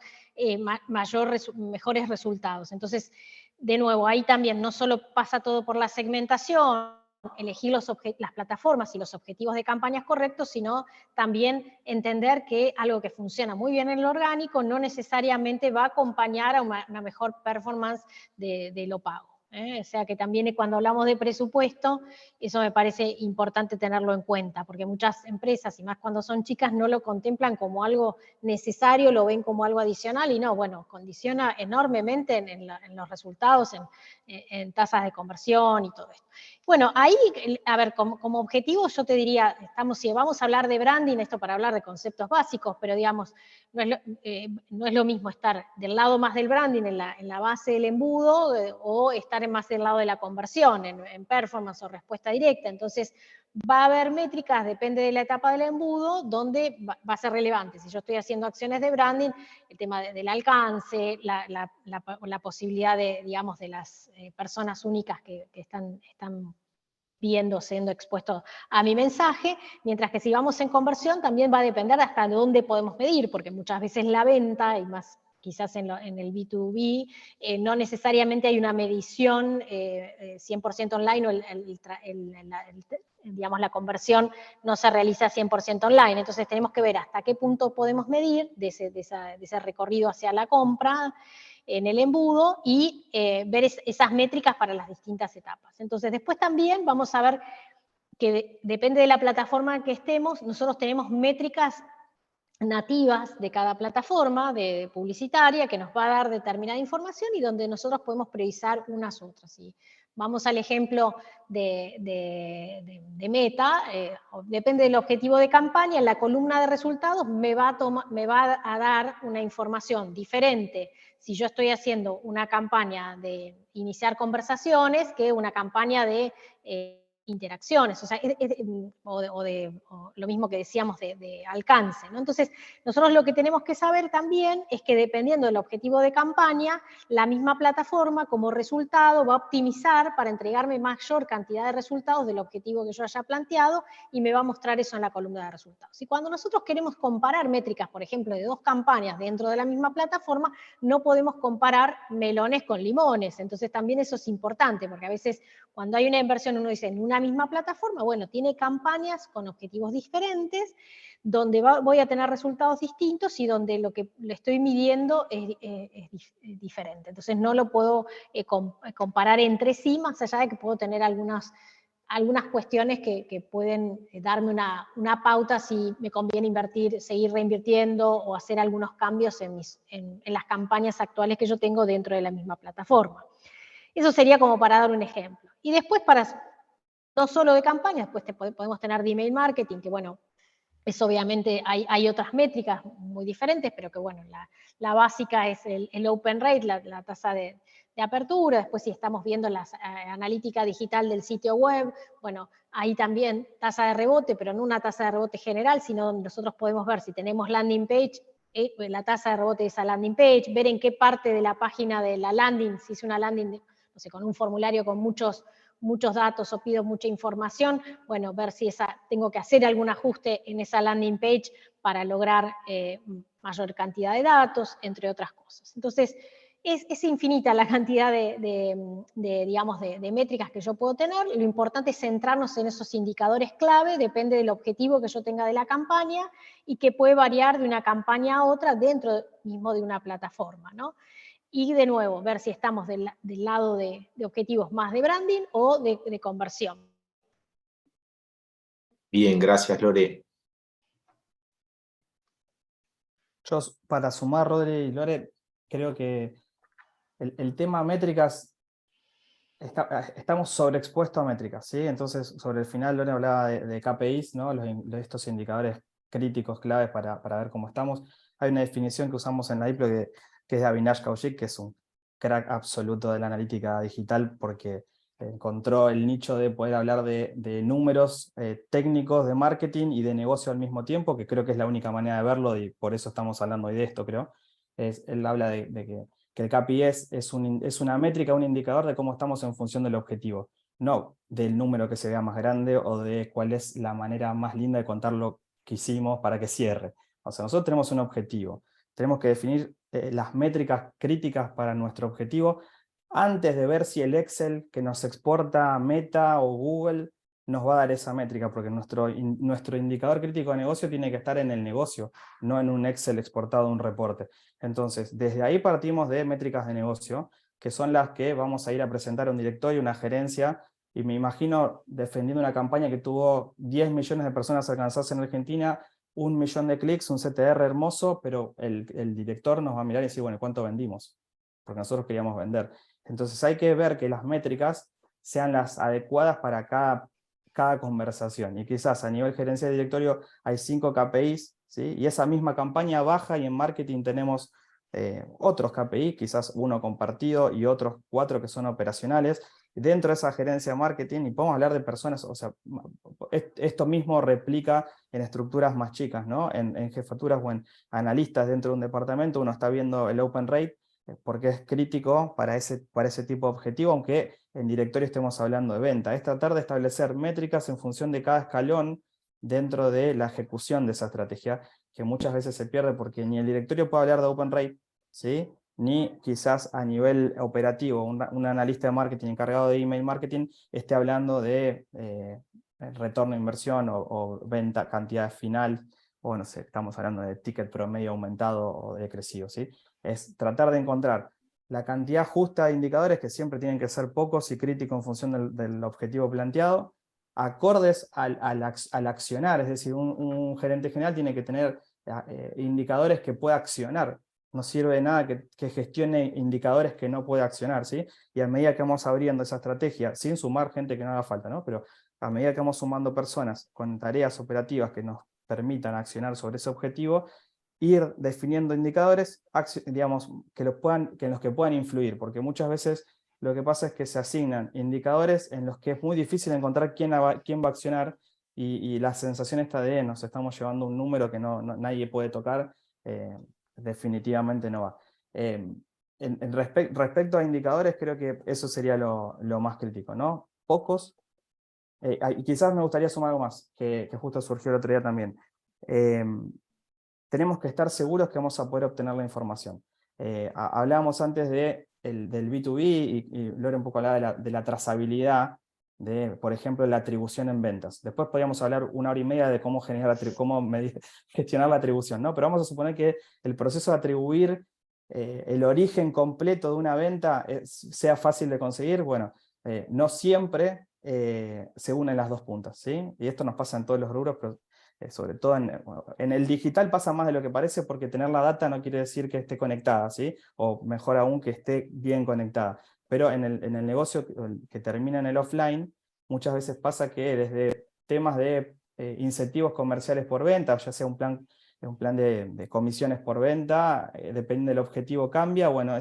mejores resultados. Entonces, de nuevo, ahí también no solo pasa todo por la segmentación, elegir las plataformas y los objetivos de campañas correctos, sino también entender que algo que funciona muy bien en el orgánico no necesariamente va a acompañar a una mejor performance de lo pago. O sea que también cuando hablamos de presupuesto, eso me parece importante tenerlo en cuenta, porque muchas empresas, y más cuando son chicas, no lo contemplan como algo necesario, lo ven como algo adicional, y no, bueno, condiciona enormemente en los resultados, en tasas de conversión y todo esto. Bueno, ahí, a ver, como objetivo yo te diría, si vamos a hablar de branding, esto para hablar de conceptos básicos, pero digamos, no es lo mismo estar del lado más del branding, en la base del embudo, o estar más del lado de la conversión, en performance o respuesta directa. Entonces, va a haber métricas, depende de la etapa del embudo, donde va a ser relevante. Si yo estoy haciendo acciones de branding, el tema del alcance, la posibilidad de, digamos, de las personas únicas que están siendo expuestos a mi mensaje, mientras que si vamos en conversión también va a depender hasta dónde podemos medir, porque muchas veces la venta, y más quizás en el B2B, no necesariamente hay una medición 100% online, o digamos, la conversión no se realiza 100% online, entonces tenemos que ver hasta qué punto podemos medir de ese recorrido hacia la compra en el embudo, y ver esas métricas para las distintas etapas. Entonces, después también vamos a ver que depende de la plataforma en que estemos, nosotros tenemos métricas nativas de cada plataforma de publicitaria que nos va a dar determinada información y donde nosotros podemos priorizar unas otras. Y vamos al ejemplo de Meta, depende del objetivo de campaña, en la columna de resultados me va a dar una información diferente si yo estoy haciendo una campaña de iniciar conversaciones que una campaña de interacciones, o sea, o lo mismo que decíamos de alcance, ¿no? Entonces, nosotros lo que tenemos que saber también es que dependiendo del objetivo de campaña, la misma plataforma como resultado va a optimizar para entregarme mayor cantidad de resultados del objetivo que yo haya planteado, y me va a mostrar eso en la columna de resultados. Y cuando nosotros queremos comparar métricas, por ejemplo, de 2 campañas dentro de la misma plataforma, no podemos comparar melones con limones. Entonces también eso es importante, porque a veces cuando hay una inversión uno dice, en una misma plataforma, bueno, tiene campañas con objetivos diferentes, donde voy a tener resultados distintos y donde lo que le estoy midiendo es diferente. Entonces no lo puedo comparar entre sí, más allá de que puedo tener algunas cuestiones que pueden darme una pauta si me conviene seguir reinvirtiendo o hacer algunos cambios en las campañas actuales que yo tengo dentro de la misma plataforma. Eso sería como para dar un ejemplo. Y después, no solo de campañas, después podemos tener de email marketing, que bueno, es obviamente, hay otras métricas muy diferentes, pero que bueno, la básica es el open rate, la tasa de apertura. Después si estamos viendo la analítica digital del sitio web, bueno, ahí también tasa de rebote, pero no una tasa de rebote general, sino donde nosotros podemos ver si tenemos landing page, la tasa de rebote de esa landing page, ver en qué parte de la página de la landing, si es una landing, no sé, con un formulario con muchos datos o pido mucha información, bueno, ver si tengo que hacer algún ajuste en esa landing page para lograr mayor cantidad de datos, entre otras cosas. Entonces, es infinita la cantidad digamos, de métricas que yo puedo tener. Lo importante es centrarnos en esos indicadores clave, depende del objetivo que yo tenga de la campaña, y que puede variar de una campaña a otra dentro mismo de una plataforma, ¿no? Y de nuevo, ver si estamos del lado de objetivos más de branding o de conversión. Bien, gracias Lore. Yo, para sumar, Rodri y Lore, creo que el tema métricas, estamos sobreexpuestos a métricas, ¿sí? Entonces, sobre el final, Lore hablaba de KPIs, ¿no? De estos indicadores críticos, claves para ver cómo estamos. Hay una definición que usamos en la DIPLO que es de Avinash Kaushik, que es un crack absoluto de la analítica digital, porque encontró el nicho de poder hablar de números técnicos de marketing y de negocio al mismo tiempo, que creo que es la única manera de verlo y por eso estamos hablando hoy de esto, creo. Él habla de que el KPI es una métrica, un indicador de cómo estamos en función del objetivo, no del número que se vea más grande o de cuál es la manera más linda de contar lo que hicimos para que cierre. O sea, nosotros tenemos un objetivo, tenemos que definir las métricas críticas para nuestro objetivo antes de ver si el Excel que nos exporta Meta o Google nos va a dar esa métrica, porque nuestro indicador crítico de negocio tiene que estar en el negocio, no en un Excel exportado a un reporte. Entonces, desde ahí partimos de métricas de negocio, que son las que vamos a ir a presentar a un directorio, una gerencia, y me imagino defendiendo una campaña que tuvo 10 millones de personas alcanzadas en Argentina, 1 millón de clics, un CTR hermoso, pero el director nos va a mirar y decir, bueno, ¿cuánto vendimos? Porque nosotros queríamos vender. Entonces hay que ver que las métricas sean las adecuadas para cada conversación. Y quizás a nivel gerencia de directorio hay 5 KPIs, ¿sí? Y esa misma campaña baja y en marketing tenemos otros KPIs, quizás uno compartido y otros 4 que son operacionales. Dentro de esa gerencia de marketing, y podemos hablar de personas, o sea, esto mismo replica en estructuras más chicas, ¿no? En jefaturas o en analistas dentro de un departamento, uno está viendo el open rate, porque es crítico para ese tipo de objetivo, aunque en directorio estemos hablando de venta. Es tratar de establecer métricas en función de cada escalón dentro de la ejecución de esa estrategia, que muchas veces se pierde porque ni el directorio puede hablar de open rate, ¿sí? Ni quizás a nivel operativo, un analista de marketing encargado de email marketing esté hablando de retorno de inversión o venta, cantidad final, o no sé, estamos hablando de ticket promedio aumentado o decrecido, ¿sí? Es tratar de encontrar la cantidad justa de indicadores, que siempre tienen que ser pocos y críticos en función del objetivo planteado, acordes al accionar, es decir, un gerente general tiene que tener indicadores que pueda accionar. No sirve de nada que gestione indicadores que no puede accionar, ¿sí? Y a medida que vamos abriendo esa estrategia, sin sumar gente que no haga falta, ¿no? Pero a medida que vamos sumando personas con tareas operativas que nos permitan accionar sobre ese objetivo, ir definiendo indicadores, digamos, en los que puedan influir, porque muchas veces lo que pasa es que se asignan indicadores en los que es muy difícil encontrar quién va a accionar, y la sensación esta de nos estamos llevando un número que nadie puede tocar, definitivamente no va. Respecto a indicadores, creo que eso sería lo más crítico, ¿no? Pocos. Y quizás me gustaría sumar algo más, que justo surgió el otro día también. Tenemos que estar seguros que vamos a poder obtener la información. Hablábamos antes del B2B y Lore un poco hablaba de la trazabilidad, por ejemplo, la atribución en ventas. Después podríamos hablar 1 hora y media de cómo gestionar la atribución, ¿no? Pero vamos a suponer que el proceso de atribuir el origen completo de una venta sea fácil de conseguir. Bueno, no siempre se unen las dos puntas, ¿sí? Y esto nos pasa en todos los rubros, pero sobre todo en el digital pasa más de lo que parece, porque tener la data no quiere decir que esté conectada, ¿sí? O mejor aún, que esté bien conectada. Pero en el negocio que termina en el offline, muchas veces pasa que desde temas de incentivos comerciales por venta, ya sea un plan de comisiones por venta, depende del objetivo cambia, bueno,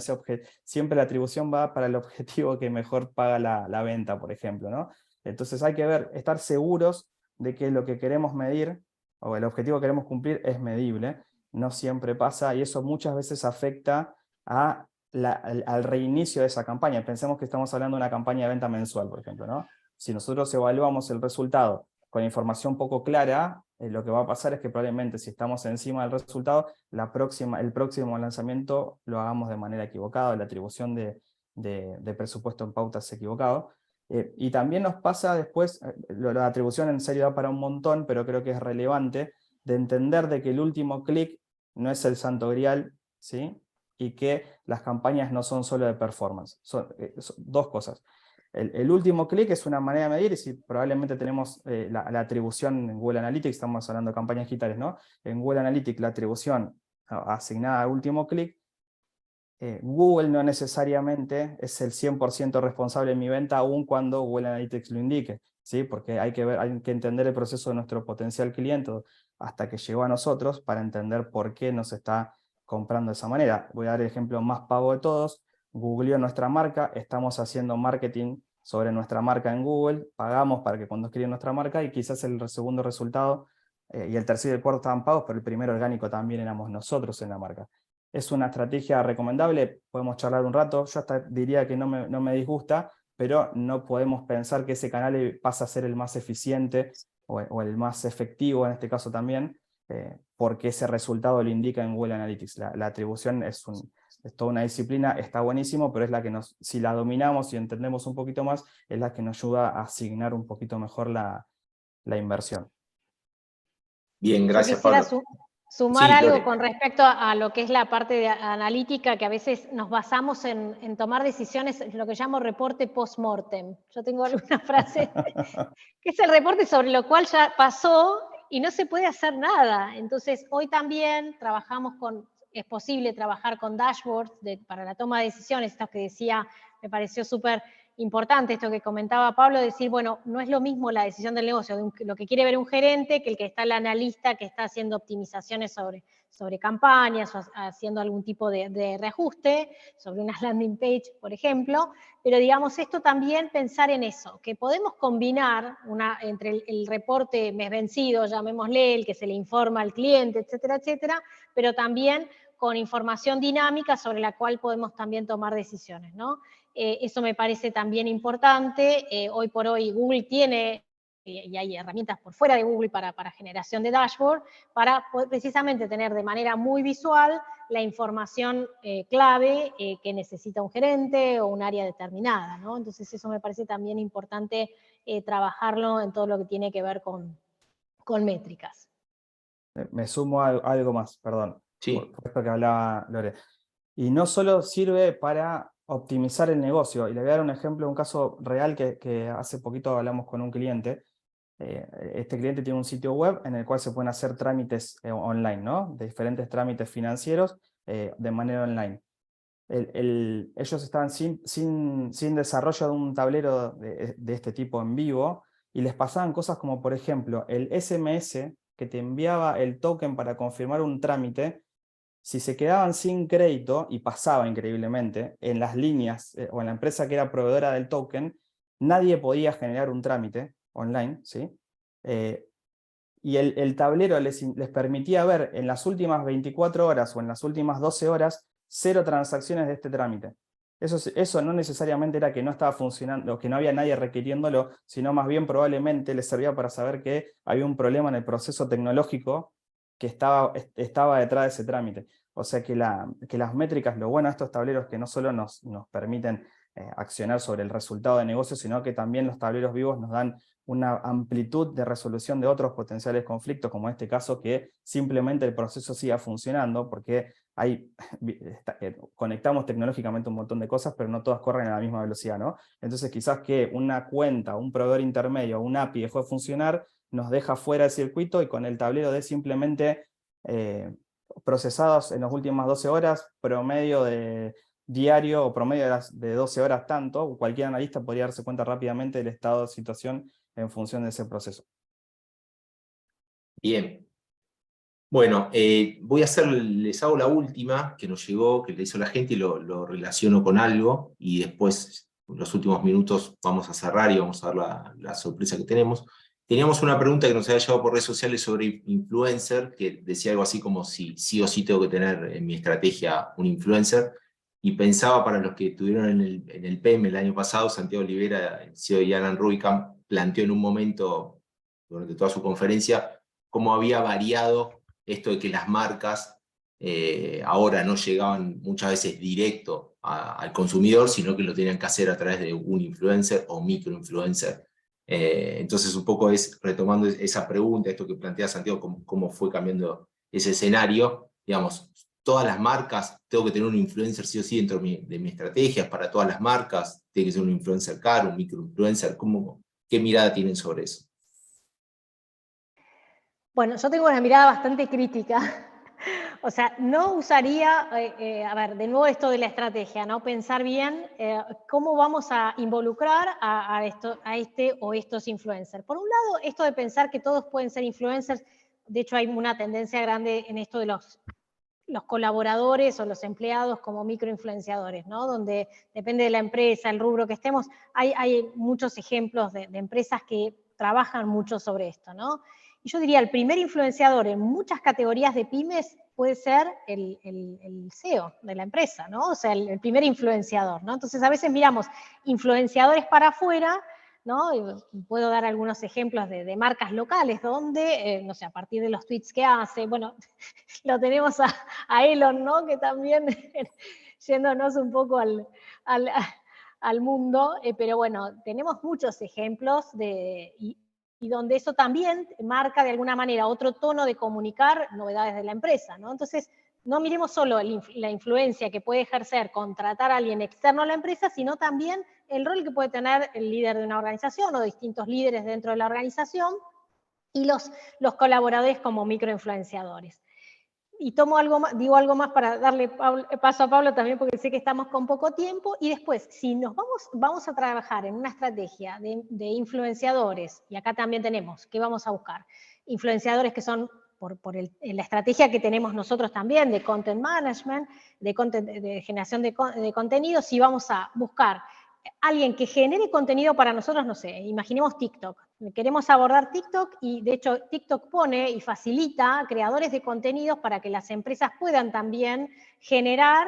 siempre la atribución va para el objetivo que mejor paga la venta, por ejemplo, ¿no? Entonces hay que estar seguros de que lo que queremos medir o el objetivo que queremos cumplir es medible. No siempre pasa, y eso muchas veces afecta al reinicio de esa campaña. Pensemos que estamos hablando de una campaña de venta mensual, por ejemplo, ¿no? Si nosotros evaluamos el resultado con información poco clara, lo que va a pasar es que probablemente, si estamos encima del resultado, el próximo lanzamiento lo hagamos de manera equivocada, la atribución de presupuesto en pautas es equivocado. Y también nos pasa después, la atribución en serio da para un montón, pero creo que es relevante de entender de que el último clic no es el santo grial, ¿sí? Y que las campañas no son solo de performance. Son dos cosas. El último clic es una manera de medir, y si probablemente tenemos la atribución en Google Analytics, estamos hablando de campañas digitales, ¿no? En Google Analytics la atribución asignada al último clic, Google no necesariamente es el 100% responsable de mi venta, aun cuando Google Analytics lo indique, ¿sí? Porque hay que entender el proceso de nuestro potencial cliente hasta que llegó a nosotros, para entender por qué nos está comprando de esa manera. Voy a dar el ejemplo más pavo de todos. Googleó nuestra marca, estamos haciendo marketing sobre nuestra marca en Google, pagamos para que cuando escriben nuestra marca, y quizás el segundo resultado, y el tercero y el cuarto estaban pagos, pero el primero orgánico también éramos nosotros en la marca. ¿Es una estrategia recomendable? Podemos charlar un rato, yo hasta diría que no me disgusta, pero no podemos pensar que ese canal pasa a ser el más eficiente o el más efectivo en este caso también, porque ese resultado lo indica en Google Analytics. La atribución es toda una disciplina, está buenísimo, pero es la que si la dominamos y entendemos un poquito más, es la que nos ayuda a asignar un poquito mejor la inversión. Bien, Yo gracias, quisiera Pablo. sumar Sí, algo Lore. con respecto a lo que es la parte de analítica, que a veces nos basamos en tomar decisiones, lo que llamo reporte post-mortem. Yo tengo alguna frase, que es el reporte sobre lo cual ya pasó y no se puede hacer nada. Entonces, hoy también es posible trabajar con dashboards para la toma de decisiones, esto que decía, me pareció súper importante esto que comentaba Pablo, decir, bueno, no es lo mismo la decisión del negocio, lo que quiere ver un gerente, que el que está el analista que está haciendo optimizaciones sobre campañas o haciendo algún tipo de reajuste, sobre una landing page, por ejemplo, pero digamos esto también pensar en eso, que podemos combinar entre el reporte mes vencido, llamémosle, el que se le informa al cliente, etcétera, etcétera, pero también con información dinámica sobre la cual podemos también tomar decisiones, ¿no? Eso me parece también importante. Hoy por hoy Google tiene, y hay herramientas por fuera de Google para generación de dashboard, para poder precisamente tener de manera muy visual la información clave que necesita un gerente o un área determinada, ¿no? Entonces eso me parece también importante trabajarlo en todo lo que tiene que ver con métricas. Me sumo a algo más, perdón, Sí. por esto que hablaba Lore. Y no solo sirve para optimizar el negocio, y le voy a dar un ejemplo, un caso real que hace poquito hablamos con un cliente. Este cliente tiene un sitio web en el cual se pueden hacer trámites online, ¿no? De diferentes trámites financieros de manera online. Ellos estaban sin desarrollo de un tablero de este tipo en vivo, y les pasaban cosas como, por ejemplo, el SMS que te enviaba el token para confirmar un trámite. Si se quedaban sin crédito, y pasaba increíblemente, en las líneas o en la empresa que era proveedora del token, nadie podía generar un trámite online, ¿sí? Y el tablero les permitía ver en las últimas 24 horas o en las últimas 12 horas 0 transacciones de este trámite. Eso no necesariamente era que no estaba funcionando, o que no había nadie requiriéndolo, sino más bien probablemente les servía para saber que había un problema en el proceso tecnológico que estaba detrás de ese trámite. O sea que las métricas, lo bueno de estos tableros, que no solo nos permiten accionar sobre el resultado de negocio, sino que también los tableros vivos nos dan una amplitud de resolución de otros potenciales conflictos, como en este caso, que simplemente el proceso siga funcionando, porque conectamos tecnológicamente un montón de cosas, pero no todas corren a la misma velocidad, ¿no? Entonces quizás que una cuenta, un proveedor intermedio, un API dejó de funcionar, nos deja fuera del circuito, y con el tablero de simplemente procesados en las últimas 12 horas, promedio de diario o promedio de 12 horas tanto, cualquier analista podría darse cuenta rápidamente del estado de situación en función de ese proceso. Bien. Bueno, les hago la última que nos llegó, que le hizo la gente, y lo relaciono con algo, y después, en los últimos minutos, vamos a cerrar y vamos a ver la sorpresa que tenemos. Teníamos una pregunta que nos había llegado por redes sociales sobre influencer, que decía algo así como si sí o sí tengo que tener en mi estrategia un influencer, y pensaba, para los que estuvieron en el PEM el año pasado, Santiago Olivera, el CEO, y Alan Rubicam planteó en un momento, durante toda su conferencia, cómo había variado esto de que las marcas ahora no llegaban muchas veces directo al consumidor, sino que lo tenían que hacer a través de un influencer o microinfluencer. Entonces, un poco es retomando esa pregunta, esto que plantea Santiago, cómo fue cambiando ese escenario. Digamos, todas las marcas, tengo que tener un influencer sí o sí dentro de mi estrategia, para todas las marcas, tiene que ser un influencer caro, un microinfluencer. ¿Qué mirada tienen sobre eso? Bueno, yo tengo una mirada bastante crítica. O sea, no usaría, a ver, de nuevo esto de la estrategia, ¿no? Pensar bien cómo vamos a involucrar a este o estos influencers. Por un lado, esto de pensar que todos pueden ser influencers, de hecho hay una tendencia grande en esto de los los colaboradores o los empleados como microinfluenciadores, ¿no? Donde depende de la empresa, el rubro que estemos, hay muchos ejemplos de empresas que trabajan mucho sobre esto, ¿no? Y yo diría, el primer influenciador en muchas categorías de pymes puede ser el CEO de la empresa, ¿no? O sea, el primer influenciador, ¿no? Entonces a veces miramos influenciadores para afuera, ¿no? Y puedo dar algunos ejemplos de marcas locales donde, no sé, a partir de los tweets que hace, bueno, lo tenemos a Elon, ¿no? Que también, yéndonos un poco al mundo, pero bueno, tenemos muchos ejemplos y donde eso también marca de alguna manera otro tono de comunicar novedades de la empresa, ¿no? Entonces, no miremos solo la influencia que puede ejercer contratar a alguien externo a la empresa, sino también el rol que puede tener el líder de una organización o distintos líderes dentro de la organización y los colaboradores como microinfluenciadores. Y digo algo más para darle paso a Pablo también, porque sé que estamos con poco tiempo, y después, si nos vamos a trabajar en una estrategia de influenciadores, y acá también tenemos, ¿qué vamos a buscar? Influenciadores que son la estrategia que tenemos nosotros también de content management, de generación de contenido, si vamos a buscar alguien que genere contenido para nosotros, no sé, imaginemos TikTok. Queremos abordar TikTok y de hecho TikTok pone y facilita creadores de contenidos para que las empresas puedan también generar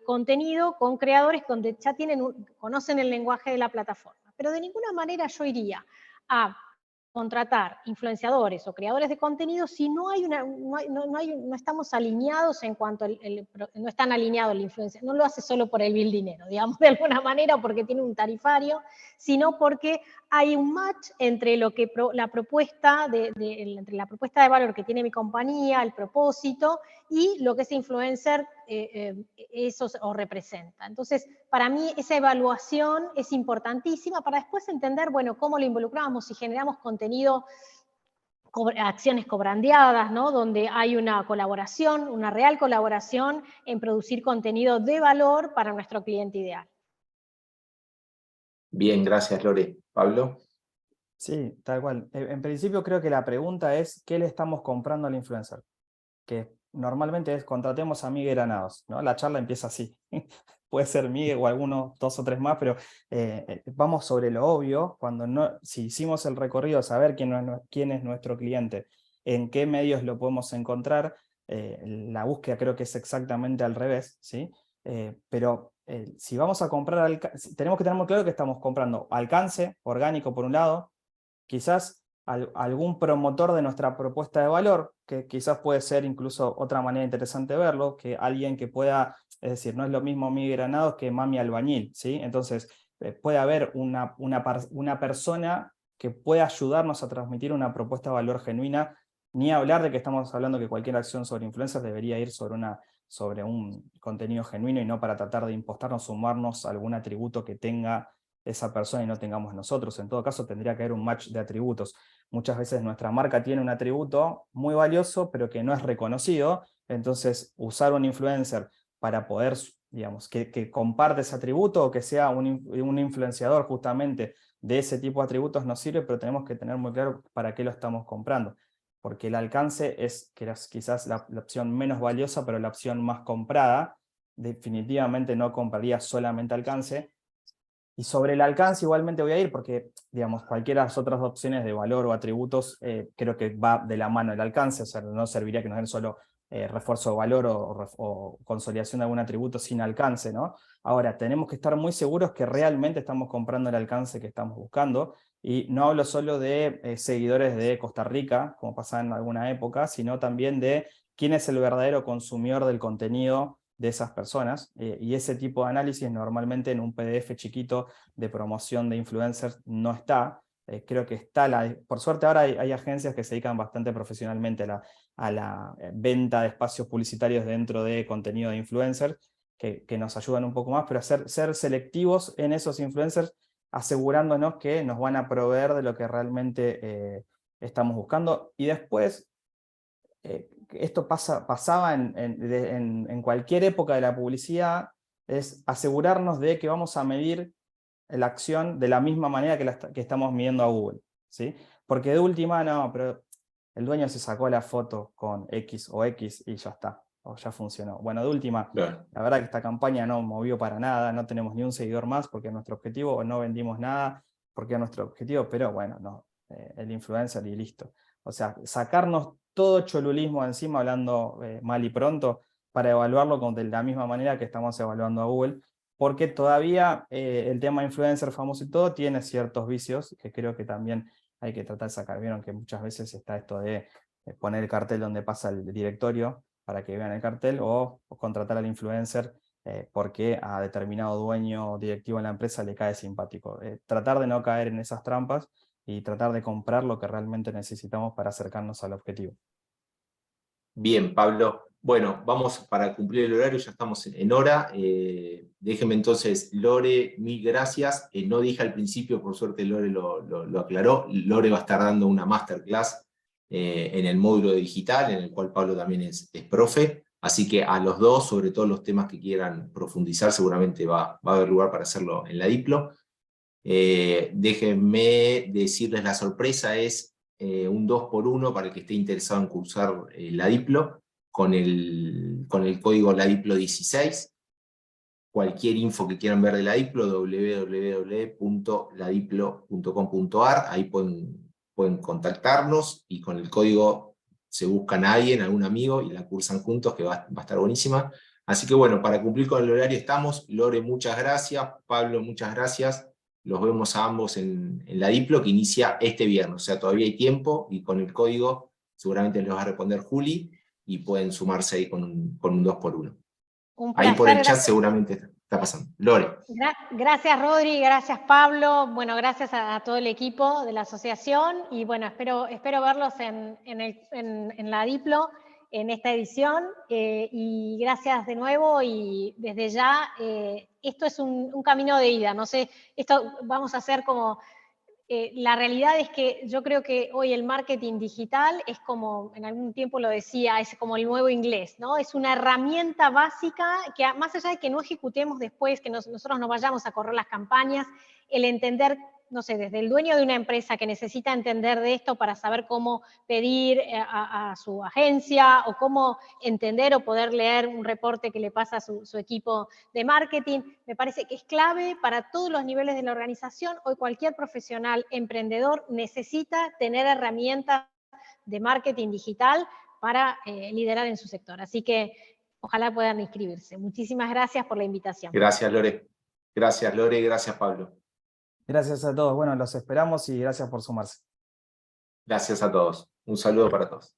contenido con creadores donde ya conocen el lenguaje de la plataforma. Pero de ninguna manera yo iría a contratar influenciadores o creadores de contenido si no estamos alineados en cuanto no están alineados el influencer, no lo hace solo por el vil dinero, digamos, de alguna manera, porque tiene un tarifario, sino porque hay un match entre la propuesta entre la propuesta de valor que tiene mi compañía, el propósito, y lo que ese influencer eso representa. Entonces, para mí esa evaluación es importantísima para después entender, bueno, cómo lo involucramos, si generamos contenido, acciones cobrandeadas, ¿no? Donde hay una colaboración, una real colaboración en producir contenido de valor para nuestro cliente ideal. Bien, gracias Lore. Pablo. Sí, tal cual. En principio creo que la pregunta es, ¿qué le estamos comprando al influencer? Que normalmente es, contratemos a Miguel Granados, ¿no? La charla empieza así. Puede ser Miguel o algunos 2 o 3 más, pero vamos sobre lo obvio, si hicimos el recorrido, saber quién es nuestro cliente, en qué medios lo podemos encontrar, la búsqueda creo que es exactamente al revés, ¿sí? Pero si vamos a comprar, tenemos que tener muy claro que estamos comprando alcance orgánico por un lado, quizás algún promotor de nuestra propuesta de valor, que quizás puede ser incluso otra manera interesante de verlo, que alguien que pueda, es decir, no es lo mismo Miguel Granados que Mami Albañil, ¿sí? Entonces, puede haber una persona que pueda ayudarnos a transmitir una propuesta de valor genuina, ni hablar de que estamos hablando que cualquier acción sobre influencers debería ir sobre un contenido genuino y no para tratar de impostarnos, sumarnos a algún atributo que tenga esa persona y no tengamos nosotros. En todo caso, tendría que haber un match de atributos. Muchas veces nuestra marca tiene un atributo muy valioso, pero que no es reconocido. Entonces, usar un influencer para poder, digamos, que comparte ese atributo o que sea un influenciador justamente de ese tipo de atributos nos sirve, pero tenemos que tener muy claro para qué lo estamos comprando. Porque el alcance es quizás la opción menos valiosa, pero la opción más comprada. Definitivamente no compraría solamente alcance. Y sobre el alcance igualmente voy a ir porque, digamos, cualquiera de las otras opciones de valor o atributos creo que va de la mano el alcance, o sea, no serviría que nos den solo refuerzo de valor o consolidación de algún atributo sin alcance, ¿no? Ahora, tenemos que estar muy seguros que realmente estamos comprando el alcance que estamos buscando, y no hablo solo de seguidores de Costa Rica, como pasaba en alguna época, sino también de quién es el verdadero consumidor del contenido de esas personas, y ese tipo de análisis normalmente en un PDF chiquito de promoción de influencers no está. Creo que está, por suerte ahora hay agencias que se dedican bastante profesionalmente a la venta de espacios publicitarios dentro de contenido de influencers, que nos ayudan un poco más, pero ser selectivos en esos influencers, asegurándonos que nos van a proveer de lo que realmente estamos buscando. Y después, esto pasaba en cualquier época de la publicidad, es asegurarnos de que vamos a medir la acción de la misma manera que estamos midiendo a Google, ¿sí? Porque de última, no, pero el dueño se sacó la foto con X o X y ya está. o ya funcionó. Bueno, de última, Claro. la verdad que esta campaña no movió para nada, no tenemos ni un seguidor más porque es nuestro objetivo, o no vendimos nada porque es nuestro objetivo, pero bueno, no, el influencer y listo. O sea, sacarnos todo cholulismo encima, hablando mal y pronto, para evaluarlo de la misma manera que estamos evaluando a Google, porque todavía el tema influencer famoso y todo tiene ciertos vicios que creo que también hay que tratar de sacar. Vieron que muchas veces está esto de poner el cartel donde pasa el directorio para que vean el cartel, o contratar al influencer porque a determinado dueño o directivo en la empresa le cae simpático. Tratar de no caer en esas trampas y tratar de comprar lo que realmente necesitamos para acercarnos al objetivo. Bien, Pablo. Bueno, vamos para cumplir el horario, ya estamos en hora. Déjeme entonces, Lore, mil gracias. No dije al principio, por suerte Lore lo aclaró. Lore va a estar dando una masterclass en el módulo digital, en el cual Pablo también es profe. Así que a los dos, sobre todo los temas que quieran profundizar, seguramente va a haber lugar para hacerlo en la Diplo. Déjenme decirles, la sorpresa es un 2x1 para el que esté interesado en cursar la Diplo, con el código LADIPLO16. Cualquier info que quieran ver de la Diplo, www.ladiplo.com.ar, ahí pueden contactarnos, y con el código se buscan a alguien, algún amigo, y la cursan juntos, que va a estar buenísima. Así que bueno, para cumplir con el horario estamos. Lore, muchas gracias. Pablo, muchas gracias. Los vemos a ambos en la Diplo, que inicia este viernes. O sea, todavía hay tiempo, y con el código seguramente les va a responder Juli, y pueden sumarse ahí con un 2x1. Un Ahí por placer, el chat seguramente está pasando. Lore. Gracias, Rodri, gracias, Pablo. Bueno, gracias a todo el equipo de la asociación, y bueno, espero verlos en la Diplo en esta edición, y gracias de nuevo, y desde ya, esto es un camino de ida, no sé, esto vamos a hacer como... la realidad es que yo creo que hoy el marketing digital es como, en algún tiempo lo decía, es como el nuevo inglés, ¿no? Es una herramienta básica que, más allá de que no ejecutemos después, que nosotros no vayamos a correr las campañas, el entender, no sé, desde el dueño de una empresa que necesita entender de esto para saber cómo pedir a su agencia, o cómo entender o poder leer un reporte que le pasa a su equipo de marketing, me parece que es clave para todos los niveles de la organización. Hoy cualquier profesional emprendedor necesita tener herramientas de marketing digital para liderar en su sector. Así que ojalá puedan inscribirse. Muchísimas gracias por la invitación. Gracias, Lore. Gracias, Lore. Gracias, Pablo. Gracias a todos. Bueno, los esperamos y gracias por sumarse. Gracias a todos. Un saludo para todos.